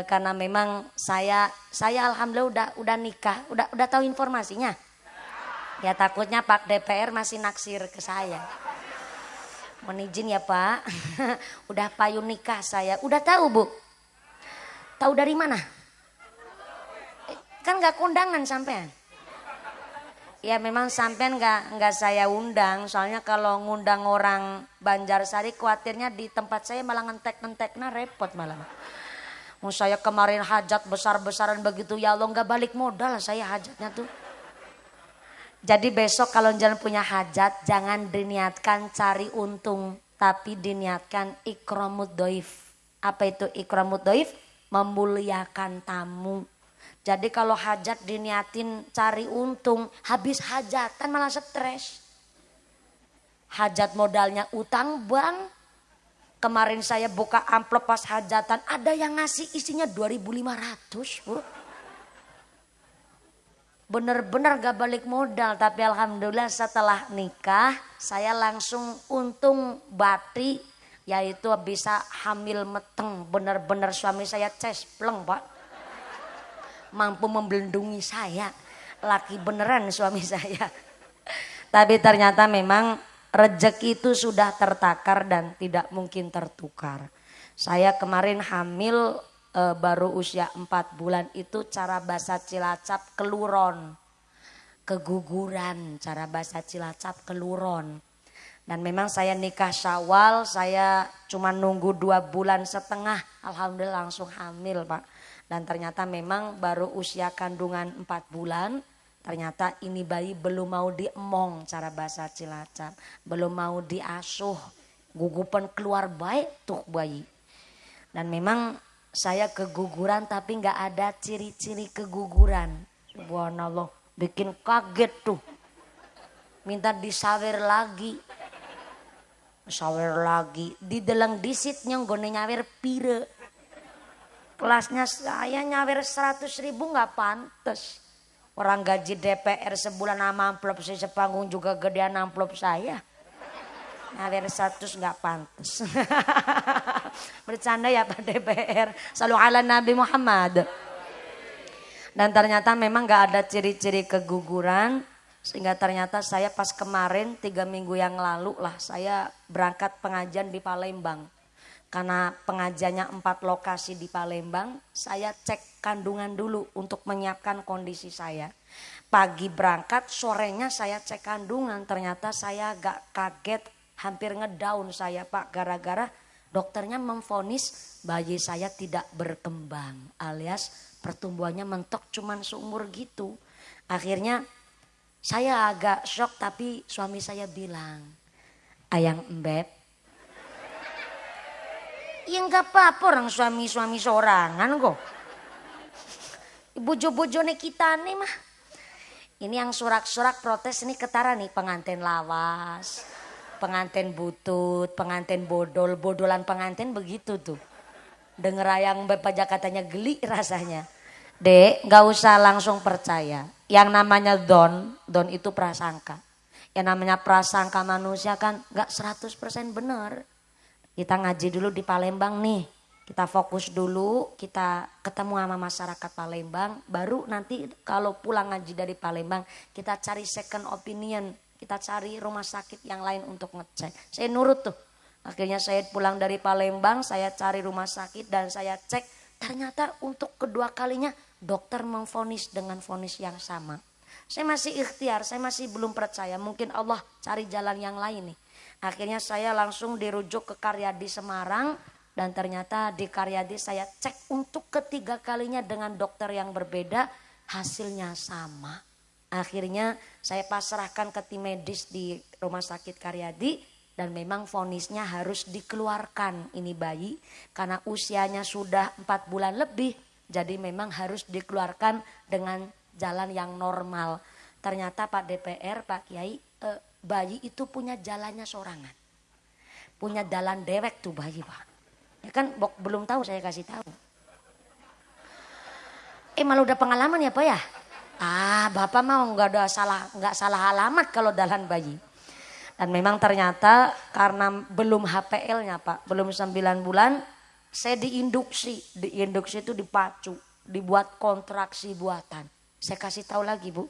Karena memang saya alhamdulillah udah nikah, udah tahu informasinya. Ya takutnya Pak DPR masih naksir ke saya. Mohon izin ya Pak. Udah payung nikah saya. Udah tahu Bu? Tahu dari mana? Kan gak kondangan sampean. Ya memang sampean nggak saya undang. Soalnya kalau ngundang orang Banjarsari khawatirnya di tempat saya malah ngentek-ngenteknya repot malah. Mau saya kemarin hajat besar-besaran begitu ya Allah nggak balik modal saya hajatnya tuh. Jadi besok kalau jangan punya hajat jangan diniatkan cari untung. Tapi diniatkan ikramud doif. Apa itu ikramud doif? Memuliakan tamu. Jadi kalau hajat diniatin cari untung, habis hajatan malah stres. Hajat modalnya utang bank. Kemarin saya buka amplop pas hajatan, ada yang ngasih isinya 2.500 Bu. Bener-bener gak balik modal, tapi alhamdulillah setelah nikah saya langsung untung bati. Yaitu bisa hamil meteng, bener-bener suami saya cespleng Pak. Mampu membelendungi saya, laki beneran suami saya. Tapi ternyata memang rezeki itu sudah tertakar dan tidak mungkin tertukar. Saya kemarin hamil baru usia 4 bulan itu cara bahasa Cilacap keluron. Keguguran, cara bahasa Cilacap keluron. Dan memang saya nikah Syawal, saya cuma nunggu 2 bulan setengah, alhamdulillah langsung hamil Pak. Dan ternyata memang baru usia kandungan 4 bulan, ternyata ini bayi belum mau diemong cara bahasa Cilacap. Belum mau diasuh, gugupan keluar baik tuh bayi. Dan memang saya keguguran tapi nggak ada ciri-ciri keguguran. Subhanallah, bikin kaget tuh. Minta disawer lagi. Sawer lagi di dalam disitnya nggone nyawer pire. Kelasnya saya nyawer 100.000 nggak pantes. Orang gaji DPR sebulan sama amplop saya sepanggung juga gedean amplop saya. Nyawer 100 nggak pantes. Bercanda ya Pak DPR. Shallu ala Nabi Muhammad. Dan ternyata memang nggak ada ciri-ciri keguguran. Sehingga ternyata saya pas kemarin 3 minggu yang lalu lah saya berangkat pengajian di Palembang. Karena pengajiannya 4 lokasi di Palembang, saya cek kandungan dulu untuk menyiapkan kondisi saya. Pagi berangkat, sorenya saya cek kandungan, ternyata saya agak kaget, hampir ngedown saya Pak. Gara-gara dokternya memvonis bayi saya tidak berkembang alias pertumbuhannya mentok cuman seumur gitu. Akhirnya saya agak shock tapi suami saya bilang, Ayang Embeb, ya enggak apa-apa orang suami-suami sorangan kok. Bojo-bojone kita nih mah. Ini yang surak-surak protes ini ketara nih pengantin lawas, pengantin butut, pengantin bodol, bodolan pengantin begitu tuh. Denger Ayang Embeb aja katanya geli rasanya. Dek, gak usah langsung percaya. Yang namanya don itu prasangka. Yang namanya prasangka manusia kan gak 100% benar. Kita ngaji dulu di Palembang nih. Kita fokus dulu, kita ketemu sama masyarakat Palembang. Baru nanti kalau pulang ngaji dari Palembang, kita cari second opinion. Kita cari rumah sakit yang lain untuk ngecek. Saya nurut tuh. Akhirnya saya pulang dari Palembang, saya cari rumah sakit dan saya cek. Ternyata untuk kedua kalinya dokter memvonis dengan vonis yang sama. Saya masih ikhtiar, saya masih belum percaya. Mungkin Allah cari jalan yang lain nih. Akhirnya saya langsung dirujuk ke Karyadi Semarang. Dan ternyata di Karyadi saya cek untuk ketiga kalinya dengan dokter yang berbeda. Hasilnya sama. Akhirnya saya pasrahkan ke tim medis di rumah sakit Karyadi. Dan memang vonisnya harus dikeluarkan ini bayi. Karena usianya sudah 4 bulan lebih. Jadi memang harus dikeluarkan dengan jalan yang normal. Ternyata Pak DPR, Pak Kiai, bayi itu punya jalannya sorangan. Punya jalan dewek tuh bayi Pak. Ya kan belum tahu saya kasih tahu. Malah udah pengalaman ya Pak ya? Bapak mau nggak salah alamat kalau jalan bayi. Dan memang ternyata karena belum HPL-nya Pak, belum 9 bulan, saya diinduksi. Diinduksi itu dipacu, dibuat kontraksi buatan. Saya kasih tahu lagi Bu,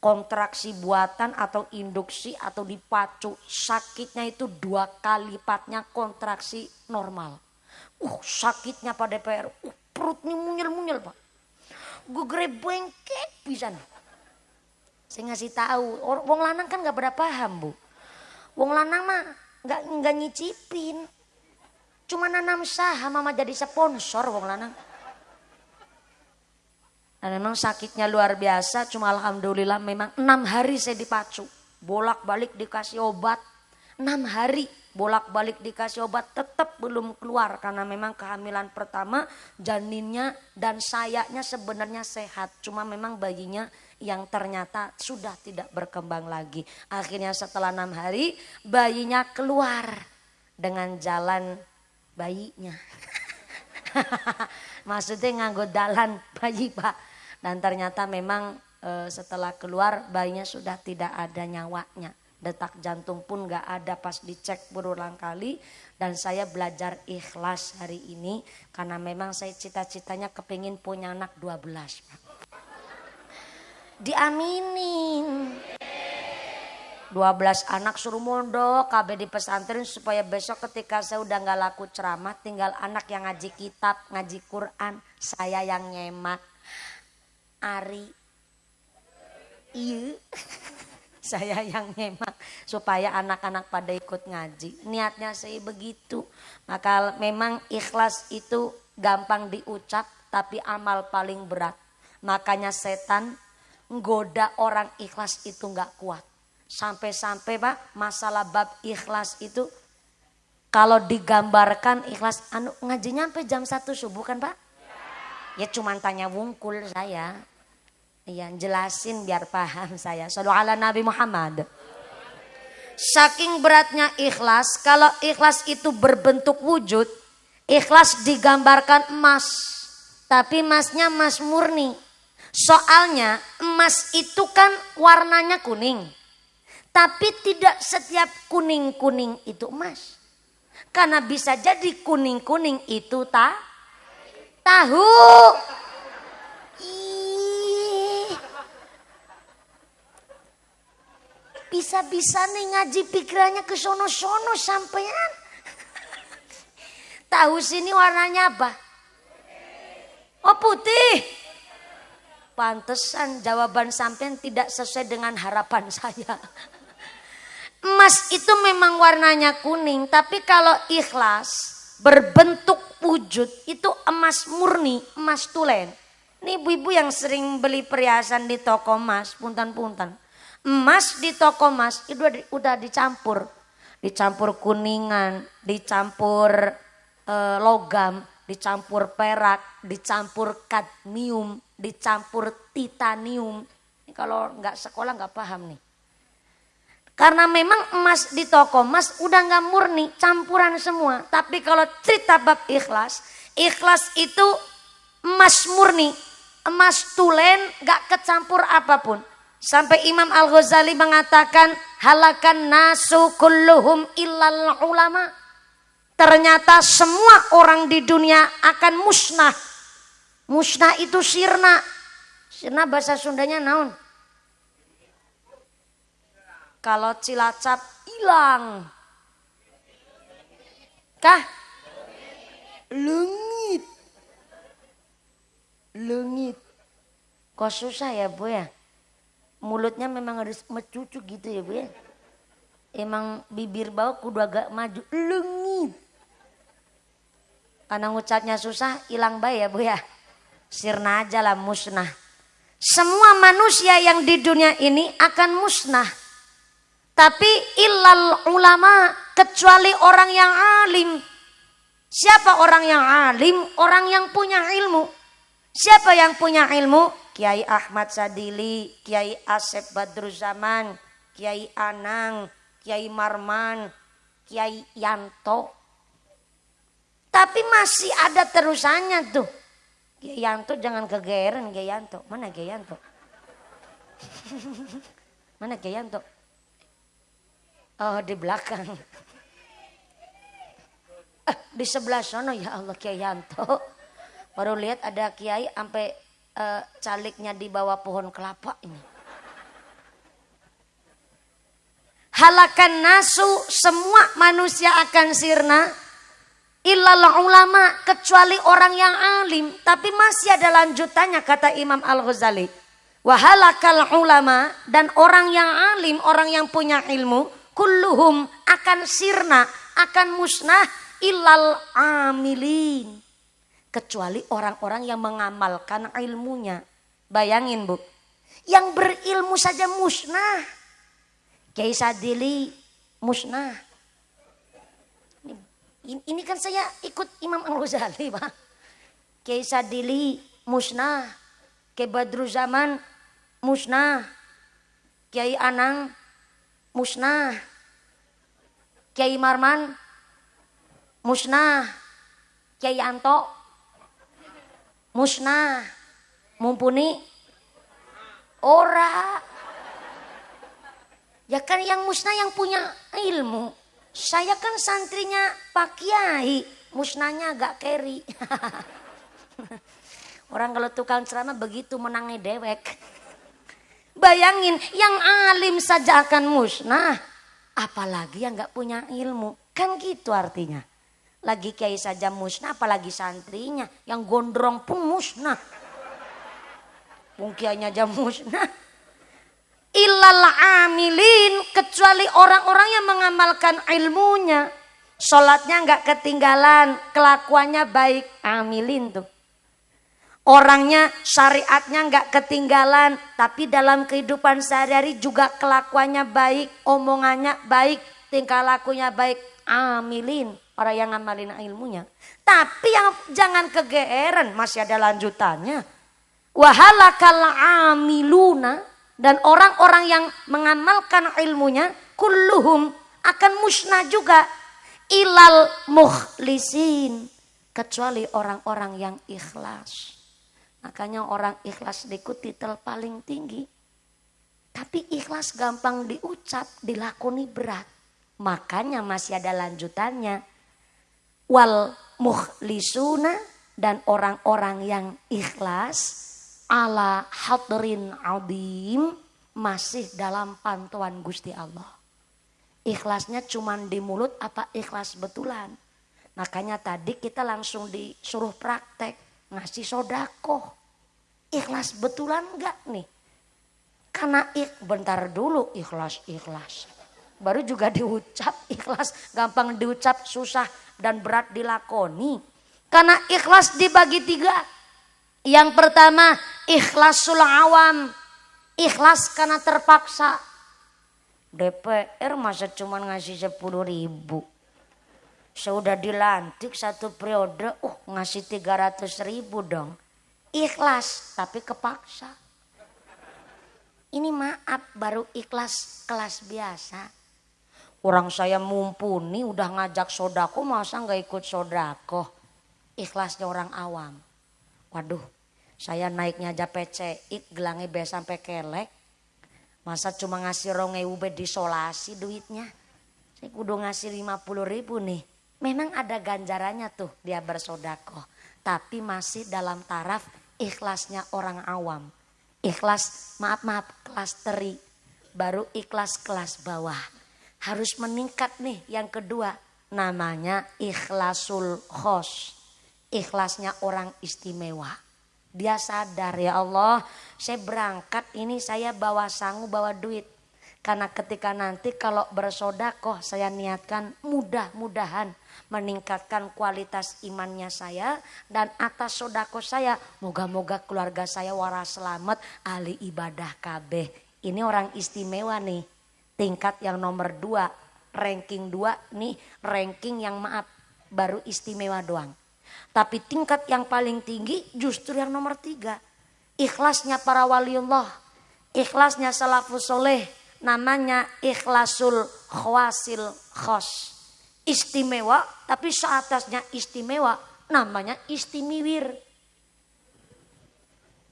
kontraksi buatan atau induksi atau dipacu, sakitnya itu 2 kali lipatnya kontraksi normal. Sakitnya Pak DPR, perut nih munyel-munyel Pak. Gue bengkek pisan. Saya ngasih tahu, wong lanang kan gak berapa paham Bu. Wong lanang mah nggak nyicipin, cuma nanam saham mama jadi sponsor wong lanang. Dan memang sakitnya luar biasa, cuma alhamdulillah memang 6 hari saya dipacu, bolak-balik dikasih obat, 6 hari bolak-balik dikasih obat tetap belum keluar karena memang kehamilan pertama janinnya dan sayanya sebenarnya sehat, cuma memang bayinya yang ternyata sudah tidak berkembang lagi. Akhirnya setelah 6 hari bayinya keluar dengan jalan bayinya. Maksudnya nganggo dalan bayi Pak. Dan ternyata memang setelah keluar bayinya sudah tidak ada nyawanya. Detak jantung pun gak ada pas dicek berulang kali. Dan saya belajar ikhlas hari ini karena memang saya cita-citanya kepingin punya anak 12 Pak. Diaminin 12 anak suruh mondok KB di pesantren supaya besok ketika saya udah gak laku ceramah tinggal anak yang ngaji kitab, ngaji Quran, saya yang nyemak. Ari iya saya yang nyemak supaya anak-anak pada ikut ngaji. Niatnya saya begitu. Maka memang ikhlas itu gampang diucap tapi amal paling berat. Makanya setan nggoda orang ikhlas itu nggak kuat. Sampai-sampai Pak masalah bab ikhlas itu kalau digambarkan ikhlas ngajinya sampai jam 1 subuh kan Pak? Ya cuman tanya wungkul saya. Iya jelasin biar paham saya. Shallu ala Nabi Muhammad. Saking beratnya ikhlas, kalau ikhlas itu berbentuk wujud, ikhlas digambarkan emas. Tapi emasnya emas murni. Soalnya emas itu kan warnanya kuning. Tapi tidak setiap kuning-kuning itu emas. Karena bisa jadi kuning-kuning itu tahu. Bisa-bisa nih ngaji pikirannya ke sono-sono sampean. Tahu sini warnanya apa? Oh putih. Pantesan jawaban sampean tidak sesuai dengan harapan saya. Emas itu memang warnanya kuning, tapi kalau ikhlas berbentuk wujud itu emas murni, emas tulen. Ini ibu-ibu yang sering beli perhiasan di toko emas, punten-punten. Emas di toko emas itu udah dicampur. Dicampur kuningan, dicampur logam, dicampur perak, dicampur kadmium, dicampur titanium. Ini kalau nggak sekolah nggak paham nih. Karena memang emas di toko emas udah nggak murni, campuran semua. Tapi kalau cerita bab ikhlas, ikhlas itu emas murni, emas tulen nggak kecampur apapun. Sampai Imam Al-Ghazali mengatakan halakan nasu kulluhum illal ulama. Ternyata semua orang di dunia akan musnah. Musnah itu sirna. Sirna bahasa Sundanya naon? Kalau Cilacap hilang. Kah? Lengit. Lengit. Kok susah ya Bu ya? Mulutnya memang harus mencucuk gitu ya Bu ya. Emang bibir bawah kudu agak maju. Lengit. Karena ngucapnya susah hilang bae ya Bu ya. Sirna aja lah musnah. Semua manusia yang di dunia ini akan musnah. Tapi illal ulama kecuali orang yang alim. Siapa orang yang alim? Orang yang punya ilmu. Siapa yang punya ilmu? Kiai Ahmad Sadili, Kiai Asep Badruzzaman, Kiai Anang, Kiai Marman, Kiai Yanto. Tapi masih ada terusannya tuh. Kiai Yanto jangan kegeeran Kiai Yanto. Mana Kiai Yanto? Mana Kiai Yanto? Oh di belakang. Di sebelah sana ya Allah Kiai Yanto. Baru lihat ada kiai sampai caliknya di bawah pohon kelapa ini. Halakan nasu, semua manusia akan sirna. Illal ulama, kecuali orang yang alim. Tapi masih ada lanjutannya kata Imam Al-Ghazali. Wahalakal ulama, dan orang yang alim, orang yang punya ilmu. Kulluhum akan sirna, akan musnah. Illal amilin, kecuali orang-orang yang mengamalkan ilmunya. Bayangin Bu, yang berilmu saja musnah. Kiai Sadili musnah. Ini kan saya ikut Imam Al-Ghazali Pak. Kiai Sadili musnah, Kiai Badruzzaman musnah, Kiai Anang musnah, Kiai Marman musnah, Kiai Anto musnah, Mumpuni ora. Ya kan yang musnah yang punya ilmu. Saya kan santrinya Pak Kiai, musnahnya agak keri. Orang kalau tukang ceramah begitu menangnya dewek. Bayangin yang alim saja akan musnah, apalagi yang gak punya ilmu. Kan gitu artinya. Lagi kiai saja musnah, apalagi santrinya. Yang gondrong pun musnah. Kiainya aja musnah. Illal amilin, kecuali orang-orang yang mengamalkan ilmunya. Sholatnya nggak ketinggalan, kelakuannya baik. Amilin tuh. Orangnya syariatnya nggak ketinggalan, tapi dalam kehidupan sehari-hari juga kelakuannya baik, omongannya baik, tingkah lakunya baik. Amilin, orang yang ngamalin ilmunya. Tapi yang jangan kegeeran, masih ada lanjutannya. Wahalakal amiluna, dan orang-orang yang mengamalkan ilmunya kulluhum akan musnah juga. Ilal mukhlisin, kecuali orang-orang yang ikhlas. Makanya orang ikhlas diikuti titel paling tinggi. Tapi ikhlas gampang diucap, dilakoni berat. Makanya masih ada lanjutannya. Wal mukhlisuna, dan orang-orang yang ikhlas ala hadrin adim, masih dalam pantauan Gusti Allah. Ikhlasnya cuman di mulut apa ikhlas betulan. Makanya tadi kita langsung disuruh praktek ngasih sodakoh. Ikhlas betulan enggak nih? Karena bentar dulu ikhlas. Baru juga diucap ikhlas, gampang diucap, susah dan berat dilakoni. Karena ikhlas dibagi 3. Yang pertama ikhlasul awam, ikhlas karena terpaksa. DPR masa cuma ngasih 10.000. Sudah dilantik 1 periode, ngasih 300.000 dong. Ikhlas tapi kepaksa. Ini maaf baru ikhlas kelas biasa. Orang saya mumpuni udah ngajak sodako, masa nggak ikut sodako? Ikhlasnya orang awam. Waduh, saya naiknya aja PCI, gelangnya be sampai kelek. Masa cuma ngasih 2.000 disolasi duitnya. Saya kudu ngasih 50.000 nih. Memang ada ganjarannya tuh dia bersodakoh. Tapi masih dalam taraf ikhlasnya orang awam. Ikhlas, maaf, kelas teri. Baru ikhlas kelas bawah. Harus meningkat nih yang kedua. Namanya ikhlasul khos. Ikhlasnya orang istimewa. Dia sadar, ya Allah, saya berangkat ini saya bawa sangu, bawa duit. Karena ketika nanti kalau bersodakoh saya niatkan mudah-mudahan meningkatkan kualitas imannya saya. Dan atas sodakoh saya moga-moga keluarga saya waras selamat, ahli ibadah kabeh. Ini orang istimewa nih. Tingkat yang nomor 2, ranking 2 nih, ranking yang maaf baru istimewa doang. Tapi tingkat yang paling tinggi justru yang nomor 3. Ikhlasnya para waliullah. Ikhlasnya salafus soleh. Namanya ikhlasul khawasil khos. Istimewa tapi seatasnya istimewa. Namanya istimiwir.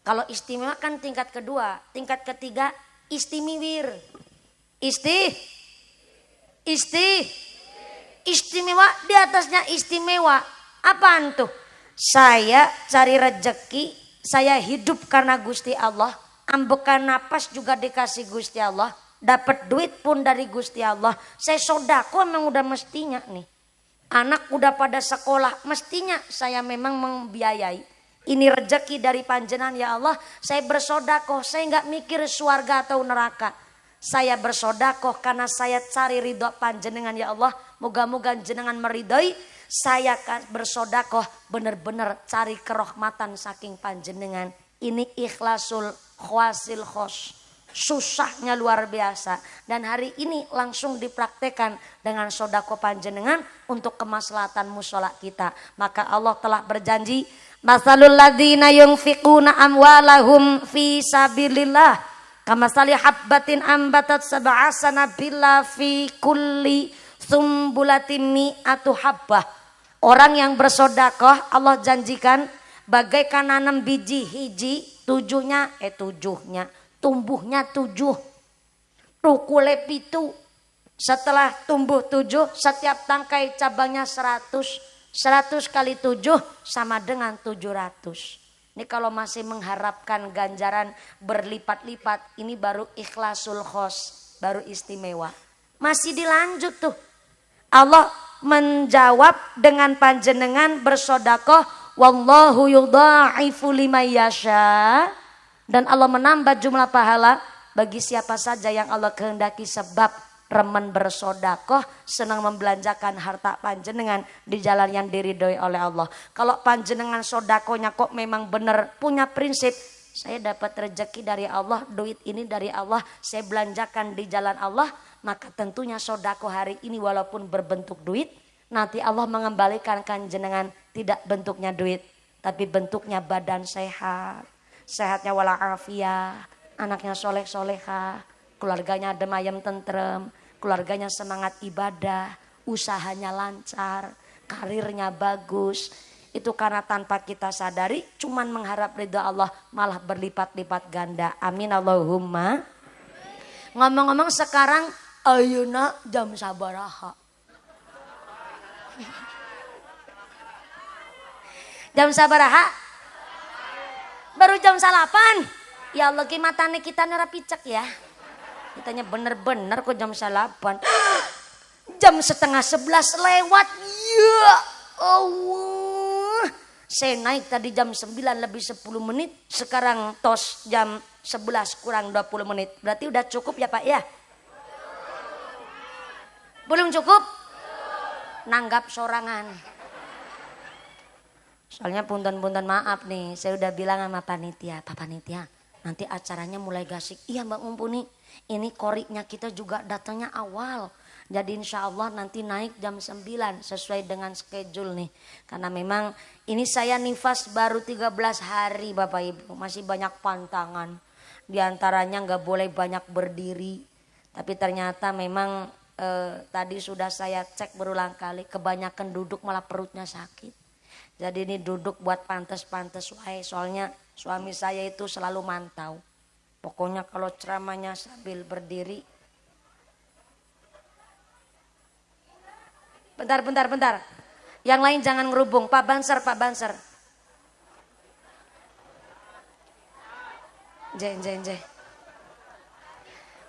Kalau istimewa kan tingkat kedua. Tingkat ketiga istimiwir. Istimewa, di atasnya istimewa. Apaan tuh? Saya cari rejeki, saya hidup karena Gusti Allah, ambekan napas juga dikasih Gusti Allah, dapat duit pun dari Gusti Allah. Saya sodako memang udah mestinya nih. Anak udah pada sekolah, mestinya saya memang membiayai. Ini rejeki dari panjenengan ya Allah, saya bersodako, saya nggak mikir surga atau neraka. Saya bersodakoh karena saya cari ridho panjenengan ya Allah. Moga-moga jenengan meridhoi. Saya bersodakoh benar-benar cari kerahmatan saking panjenengan. Ini ikhlasul khawasil khos. Susahnya luar biasa. Dan hari ini langsung dipraktekkan dengan sodakoh panjenengan untuk kemaslahatan musola kita. Maka Allah telah berjanji. Masalul ladzina yunfiquna amwalahum fi sabilillah. Kamasali habbatin ambatat sab'a sanabila fi kulli sumbulatin mi'atu habbah. Orang yang bersodakoh Allah janjikan bagaikan nanam biji hiji tujuhnya tumbuhnya 7. Rukule pitu. Setelah tumbuh 7 setiap tangkai cabangnya 100. 100 kali 7 sama dengan 700. Ini kalau masih mengharapkan ganjaran berlipat-lipat, ini baru ikhlasul khos, baru istimewa. Masih dilanjut tuh. Allah menjawab dengan panjenengan bersodakoh, wallahu yudha'ifu liman yasha. Dan Allah menambah jumlah pahala bagi siapa saja yang Allah kehendaki sebab remen bersodakoh, senang membelanjakan harta panjenengan di jalan yang diridhoi oleh Allah. Kalau panjenengan sodakohnya kok memang benar punya prinsip, saya dapat rezeki dari Allah, duit ini dari Allah, saya belanjakan di jalan Allah, maka tentunya sodakoh hari ini walaupun berbentuk duit, nanti Allah mengembalikan panjenengan tidak bentuknya duit, tapi bentuknya badan sehat, sehatnya walafiat, anaknya soleh-solehah, keluarganya adem ayem tentrem, keluarganya semangat ibadah, usahanya lancar, karirnya bagus. Itu karena tanpa kita sadari cuman mengharap ridha Allah malah berlipat-lipat ganda. Amin Allahumma. Ngomong-ngomong sekarang ayeuna jam sabaraha? Jam sabaraha? Baru jam 8. Ya Allah gimatane kita nerapicek ya. Kitanya bener-bener kok jam 8. Jam setengah 11 lewat. Ya Allah. Saya naik tadi jam 9 lebih 10 menit. Sekarang tos jam 11 kurang 20 menit. Berarti udah cukup ya Pak ya? Belum cukup? Nanggap sorangan. Soalnya punten-punten maaf nih. Saya udah bilang sama panitia. Pak panitia nanti acaranya mulai gasik. Iya Mbak Mumpuni. Ini koriknya kita juga datangnya awal. Jadi insya Allah nanti naik jam 9 sesuai dengan schedule nih. Karena memang ini saya nifas baru 13 hari Bapak Ibu. Masih banyak pantangan. Di antaranya gak boleh banyak berdiri. Tapi ternyata memang tadi sudah saya cek berulang kali. Kebanyakan duduk malah perutnya sakit. Jadi ini duduk buat pantes-pantes wae. Soalnya suami saya itu selalu mantau. Pokoknya kalau ceramahnya sambil berdiri. Bentar. Yang lain jangan ngerubung. Pak Banser.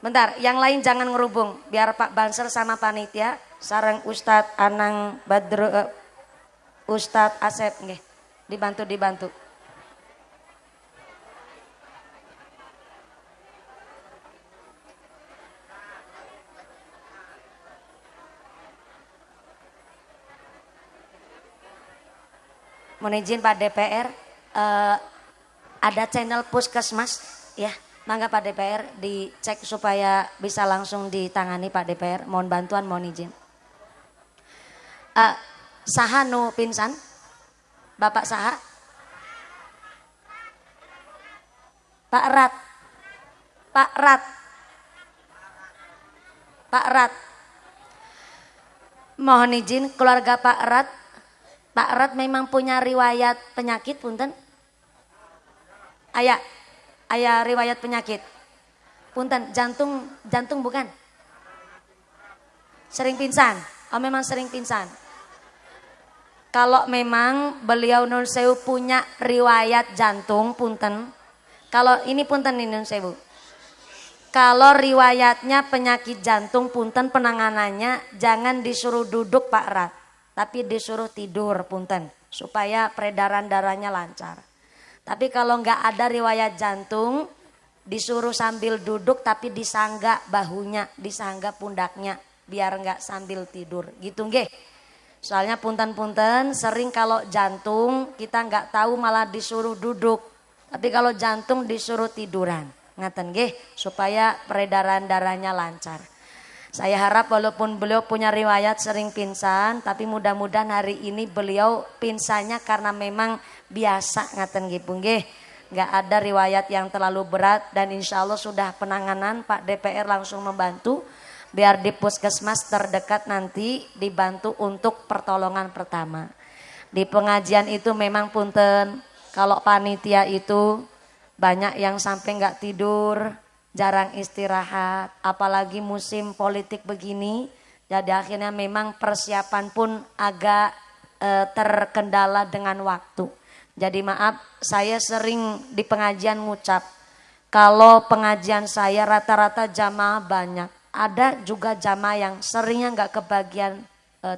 Bentar, yang lain jangan ngerubung. Biar Pak Banser sama panitia. Sareng Ustadz Anang Badru, Ustadz Asep. Nggih. Dibantu. Mohon izin Pak DPR, ada channel Puskesmas ya, mangga Pak DPR dicek supaya bisa langsung ditangani Pak DPR. Mohon bantuan, mohon izin. Saha nu pinsan? Bapak saha? Pak Rat. Mohon izin keluarga Pak Rat. Pak Rat memang punya riwayat penyakit punten? Ayah riwayat penyakit. Punten, jantung bukan? Sering pingsan? Oh memang sering pingsan. Kalau memang beliau Nun Sewu punya riwayat jantung, punten. Kalau ini punten ini Nun Sewu. Kalau riwayatnya penyakit jantung, punten penanganannya jangan disuruh duduk Pak Rat. Tapi disuruh tidur, punten. Supaya peredaran darahnya lancar. Tapi kalau nggak ada riwayat jantung, disuruh sambil duduk tapi disangga bahunya, disangga pundaknya. Biar nggak sambil tidur, gitu nggih. Soalnya punten-punten sering kalau jantung kita nggak tahu malah disuruh duduk. Tapi kalau jantung disuruh tiduran. Ngaten nggih, supaya peredaran darahnya lancar. Saya harap walaupun beliau punya riwayat sering pingsan, tapi mudah-mudahan hari ini beliau pingsannya karena memang biasa ngaten nggih Bu nggih. Nggak ada riwayat yang terlalu berat dan insya Allah sudah penanganan Pak DPR langsung membantu. Biar di puskesmas terdekat nanti dibantu untuk pertolongan pertama. Di pengajian itu memang punten, kalau panitia itu banyak yang sampai nggak tidur, jarang istirahat, apalagi musim politik begini. Jadi akhirnya memang persiapan pun agak terkendala dengan waktu. Jadi maaf, saya sering di pengajian ngucap, kalau pengajian saya rata-rata jamaah banyak. Ada juga jamaah yang seringnya nggak kebagian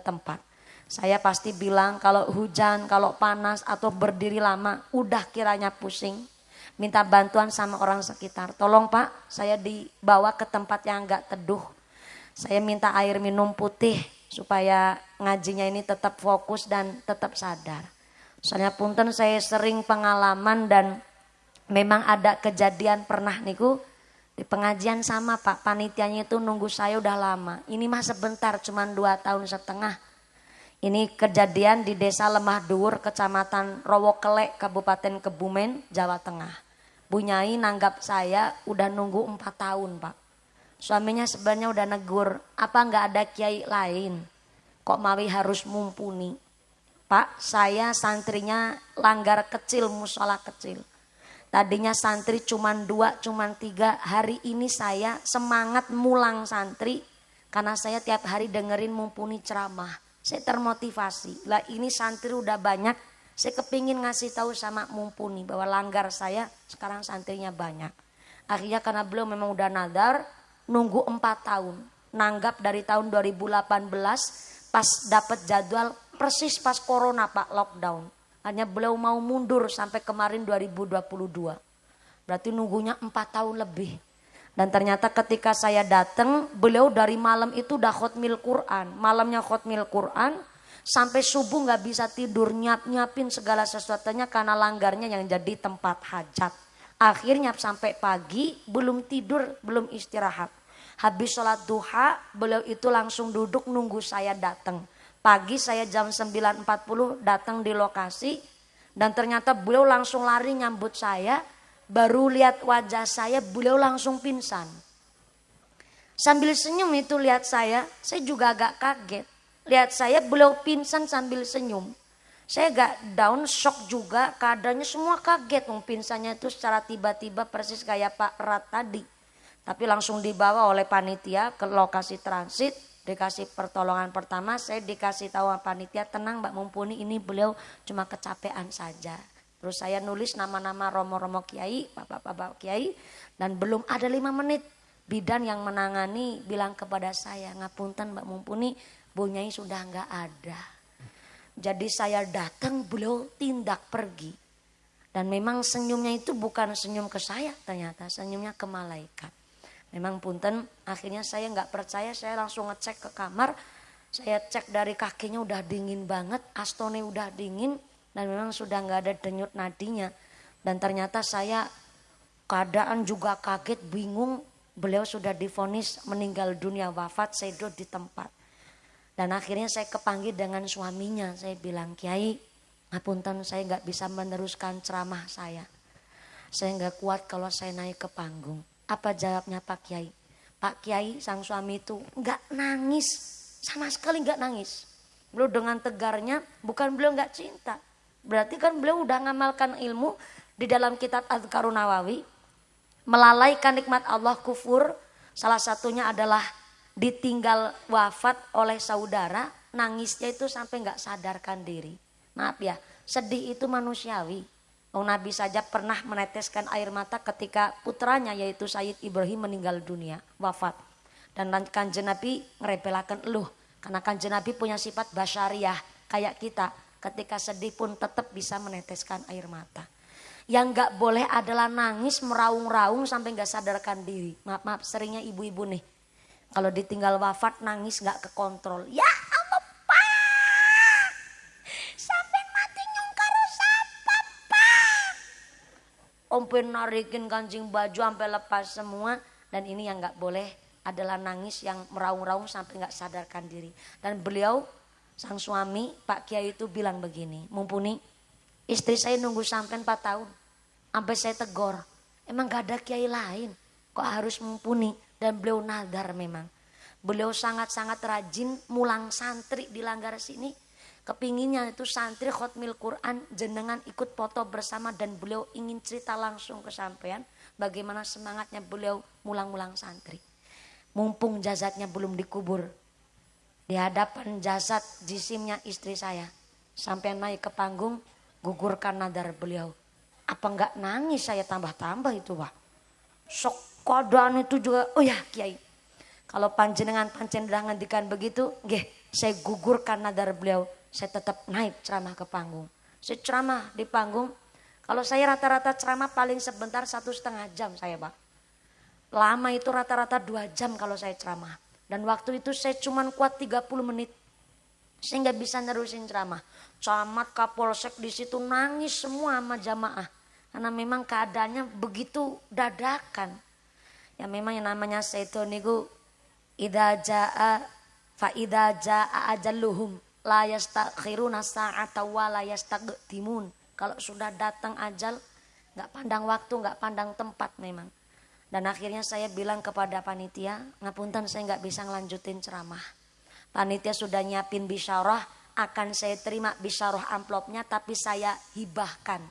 tempat. Saya pasti bilang kalau hujan, kalau panas atau berdiri lama, udah kiranya pusing. Minta bantuan sama orang sekitar. Tolong Pak, saya dibawa ke tempat yang nggak teduh. Saya minta air minum putih supaya ngajinya ini tetap fokus dan tetap sadar. Soalnya punten saya sering pengalaman dan memang ada kejadian pernah niku. Di pengajian sama Pak, panitianya itu nunggu saya udah lama. Ini mah sebentar, cuma 2,5 tahun. Ini kejadian di desa Lemah Dhuwur, kecamatan Rowokele, Kabupaten Kebumen, Jawa Tengah. Bu Nyai nanggap saya udah nunggu 4 tahun Pak. Suaminya sebenarnya udah negur, apa nggak ada kiai lain? Kok mawi harus mumpuni? Pak, saya santrinya langgar kecil, musola kecil. Tadinya santri cuman 2, cuman 3. Hari ini saya semangat mulang santri. Karena saya tiap hari dengerin mumpuni ceramah. Saya termotivasi. Lah ini santri udah banyak. Saya kepingin ngasih tahu sama mumpuni. Bahwa langgar saya sekarang santrinya banyak. Akhirnya karena beliau memang udah nadar. Nunggu 4 tahun. Nanggap dari tahun 2018. Pas dapat jadwal persis pas corona Pak, lockdown. Hanya beliau mau mundur sampai kemarin 2022. Berarti nunggunya 4 tahun lebih. Dan ternyata ketika saya datang, beliau dari malam itu udah khotmil Quran. Malamnya khotmil Quran, sampai subuh gak bisa tidur, nyiapin segala sesuatunya karena langgarnya yang jadi tempat hajat. Akhirnya sampai pagi, belum tidur, belum istirahat. Habis sholat duha, beliau itu langsung duduk nunggu saya datang. Pagi saya jam 9.40 datang di lokasi dan ternyata beliau langsung lari nyambut saya. Baru lihat wajah saya beliau langsung pingsan. Sambil senyum itu lihat saya juga agak kaget. Lihat saya beliau pingsan sambil senyum. Saya agak down, shock juga, keadaannya semua kaget. Pingsannya itu secara tiba-tiba persis kayak Pak Rat tadi. Tapi langsung dibawa oleh panitia ke lokasi transit. Dikasih pertolongan pertama, saya dikasih tahu panitia, tenang Mbak Mumpuni, ini beliau cuma kecapean saja. Terus saya nulis nama-nama romo-romo kiai, bapak-bapak kiai, dan belum ada 5 menit. Bidan yang menangani bilang kepada saya, ngapunten Mbak Mumpuni, Bu Nyai sudah nggak ada. Jadi saya datang, beliau tindak pergi. Dan memang senyumnya itu bukan senyum ke saya ternyata, senyumnya ke malaikat. Memang punten, akhirnya saya nggak percaya, saya langsung ngecek ke kamar. Saya cek dari kakinya udah dingin banget, astone udah dingin dan memang sudah nggak ada denyut nadinya. Dan ternyata saya keadaan juga kaget, bingung. Beliau sudah divonis meninggal dunia, wafat, sedo di tempat. Dan akhirnya saya kepanggil dengan suaminya, saya bilang, Kiai, ngapunten saya nggak bisa meneruskan ceramah saya. Saya nggak kuat kalau saya naik ke panggung. Apa jawabnya Pak Kiai? Pak Kiai sang suami itu nggak nangis, sama sekali nggak nangis. Beliau dengan tegarnya, bukan beliau nggak cinta. Berarti kan beliau udah ngamalkan ilmu di dalam kitab Adhkarun Nawawi. Melalaikan nikmat Allah kufur, salah satunya adalah ditinggal wafat oleh saudara, nangisnya itu sampai nggak sadarkan diri. Maaf ya, sedih itu manusiawi. Oh, Nabi saja pernah meneteskan air mata ketika putranya yaitu Sayyid Ibrahim meninggal dunia, wafat. Dan Kanjeng Nabi ngerepelakan eluh, karena Kanjeng Nabi punya sifat basyariah kayak kita, ketika sedih pun tetap bisa meneteskan air mata. Yang nggak boleh adalah nangis meraung-raung sampai nggak sadarkan diri. Maaf, seringnya ibu-ibu nih, kalau ditinggal wafat nangis nggak kekontrol. Ya Allah Pak, sampai mati nyungkar sapa Pak. Ompen narikin kancing baju sampai lepas semua. Dan ini yang nggak boleh adalah nangis yang meraung-raung sampai nggak sadarkan diri. Dan beliau sang suami Pak Kiai itu bilang begini, mumpuni istri saya nunggu sampai 4 tahun, sampai saya tegur, emang gak ada kiai lain, kok harus mumpuni. Dan beliau nadar memang, beliau sangat-sangat rajin mulang santri di Langgar sini, kepinginnya itu santri khotmil Quran jenengan ikut foto bersama, dan beliau ingin cerita langsung ke sampean bagaimana semangatnya beliau mulang-mulang santri. Mumpung jasadnya belum dikubur, di hadapan jasad jisimnya istri saya, sampai naik ke panggung, gugurkan nadar beliau. Apa enggak nangis saya tambah-tambah itu Pak. Sok keadaan itu juga, oh ya Kiai, kalau panjenengan pancen udah ngendikan begitu, nggih, saya gugurkan nadar beliau, saya tetap naik ceramah ke panggung. Saya ceramah di panggung, kalau saya rata-rata ceramah paling sebentar 1,5 jam saya Pak. Lama itu rata-rata 2 jam kalau saya ceramah. Dan waktu itu saya cuman kuat 30 menit. Saya nggak bisa nerusin ceramah. Camat, Kapolsek di situ nangis semua sama jamaah. Karena memang keadaannya begitu dadakan. Ya memang yang namanya setan niku idza jaa fa idza jaa ajalluhum la yastakhiruna sa'ata wa la yastaqdimun. Kalau sudah datang ajal, nggak pandang waktu, nggak pandang tempat memang. Dan akhirnya saya bilang kepada panitia, ngapunten saya nggak bisa ngelanjutin ceramah. Panitia sudah nyiapin bisyarah, akan saya terima bisyarah amplopnya, tapi saya hibahkan.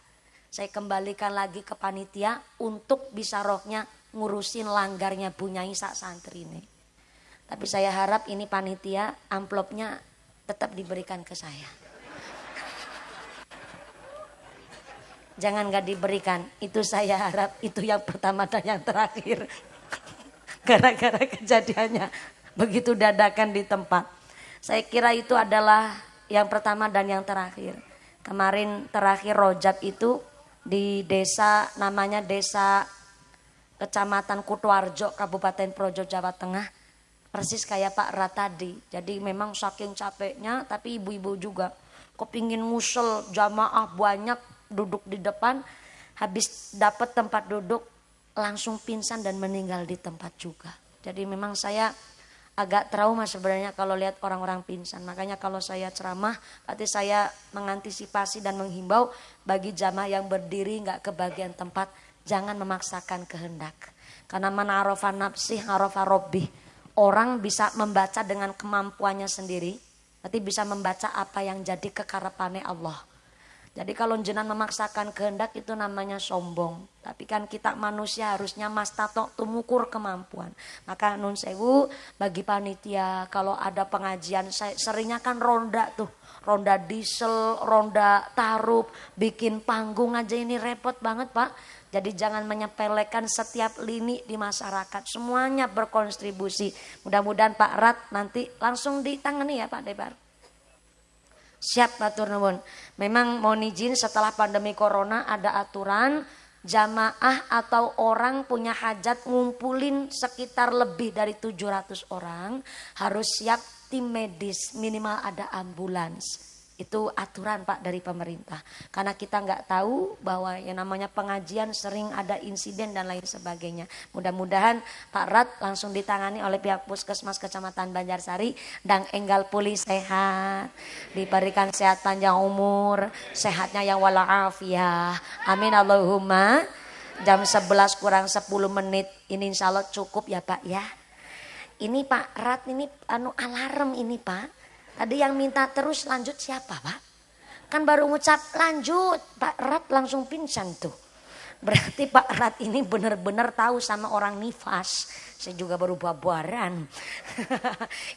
Saya kembalikan lagi ke panitia untuk bisyarahnya ngurusin langgarnya bunyai sak santri ini. Tapi saya harap ini panitia amplopnya tetap diberikan ke saya. Jangan gak diberikan, itu saya harap itu yang pertama dan yang terakhir. Gara-gara kejadiannya begitu dadakan di tempat. Saya kira itu adalah yang pertama dan yang terakhir. Kemarin terakhir Rojab itu di desa, namanya desa Kecamatan Kutuarjo, Kabupaten Projo, Jawa Tengah. Persis kayak Pak Rat tadi. Jadi memang saking capeknya, tapi ibu-ibu juga kepingin ngusel jamaah banyak, duduk di depan, habis dapat tempat duduk langsung pingsan dan meninggal di tempat juga. Jadi memang saya agak trauma sebenarnya kalau lihat orang-orang pingsan. Makanya kalau saya ceramah, berarti saya mengantisipasi dan menghimbau bagi jamaah yang berdiri nggak kebagian tempat, jangan memaksakan kehendak. Karena man arafa nafsih arafa rabbih. Orang bisa membaca dengan kemampuannya sendiri, berarti bisa membaca apa yang jadi kekarepannya Allah. Jadi kalau jenengan memaksakan kehendak itu namanya sombong. Tapi kan kita manusia harusnya mastato tumukur kemampuan. Maka nun sewu bagi panitia kalau ada pengajian, saya seringnya kan ronda tuh. Ronda diesel, ronda tarup, bikin panggung aja ini repot banget Pak. Jadi jangan menyepelekan setiap lini di masyarakat. Semuanya berkontribusi. Mudah-mudahan Pak Rat nanti langsung ditangani ya Pak Debar. Siap matur nuwun. Memang mohon izin setelah pandemi corona ada aturan jamaah atau orang punya hajat ngumpulin sekitar lebih dari 700 orang harus siap tim medis, minimal ada ambulans. Itu aturan Pak dari pemerintah. Karena kita nggak tahu bahwa yang namanya pengajian sering ada insiden dan lain sebagainya. Mudah-mudahan Pak Rat langsung ditangani oleh pihak Puskesmas Kecamatan Banjarsari dan enggal pulih sehat. Diberikan sehat panjang umur, sehatnya yang walafiat. Amin Allahumma. Jam 11 kurang 10 menit ini insya Allah cukup ya Pak ya. Ini Pak Rat ini alarm ini Pak. Tadi yang minta terus lanjut siapa Pak? Kan baru ngucap lanjut, Pak Rat langsung pingsan tuh. Berarti Pak Rat ini benar-benar tahu sama orang nifas. Saya juga baru buaran.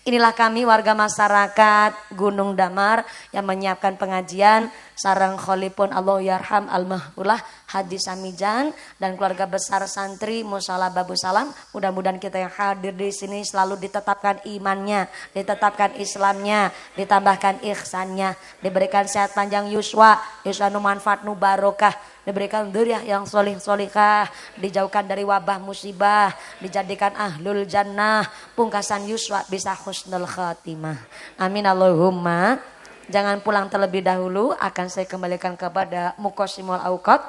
Inilah kami warga masyarakat Gunung Damar yang menyiapkan pengajian. Sarang Kholipun Allah Yarham Al-Mahbulah Haji Samijan dan keluarga besar santri Musala Babu Salam. Mudah-mudahan kita yang hadir di sini selalu ditetapkan imannya, ditetapkan Islamnya, ditambahkan ihsannya, diberikan sehat panjang yuswa nu manfaat nu barokah, diberikan dzurriyyah yang solih solikah, dijauhkan dari wabah musibah, dijadikan ahlul jannah, pungkasan yuswa bisa husnul khatimah. Amin Allahumma. Jangan pulang terlebih dahulu, akan saya kembalikan kepada Muqassimul Auqat,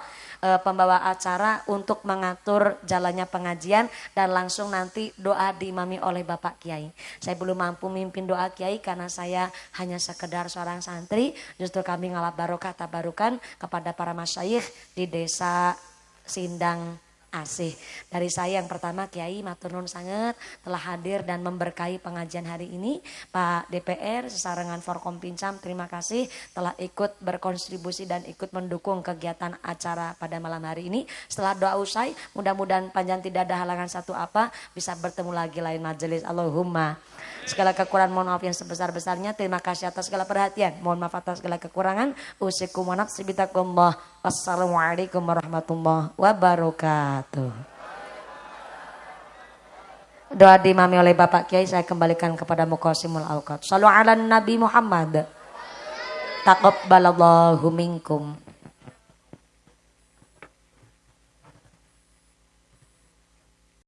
pembawa acara untuk mengatur jalannya pengajian dan langsung nanti doa diimami oleh Bapak Kiai. Saya belum mampu mimpin doa Kiai karena saya hanya sekedar seorang santri, justru kami ngalap barokah tabarukan kepada para masyayikh di desa Sindang Asih. Dari saya yang pertama Kiai matur nuwun sanget telah hadir dan memberkahi pengajian hari ini. Pak DPR sesarengan Forkompincam terima kasih telah ikut berkontribusi dan ikut mendukung kegiatan acara pada malam hari ini. Setelah doa usai mudah-mudahan panjang tidak ada halangan satu apa bisa bertemu lagi lain majelis. Allahumma. Segala kekurangan mohon maaf yang sebesar-besarnya. Terima kasih atas segala perhatian. Mohon maaf atas segala kekurangan. Usikum wa nafsi bitakumullah. Wassalamualaikum warahmatullahi wabarakatuh. Doa diimami oleh Bapak Kiai saya kembalikan kepada Muqassimul Auqat. Shallu ala Nabi Muhammad. Taqabbalallahu minkum.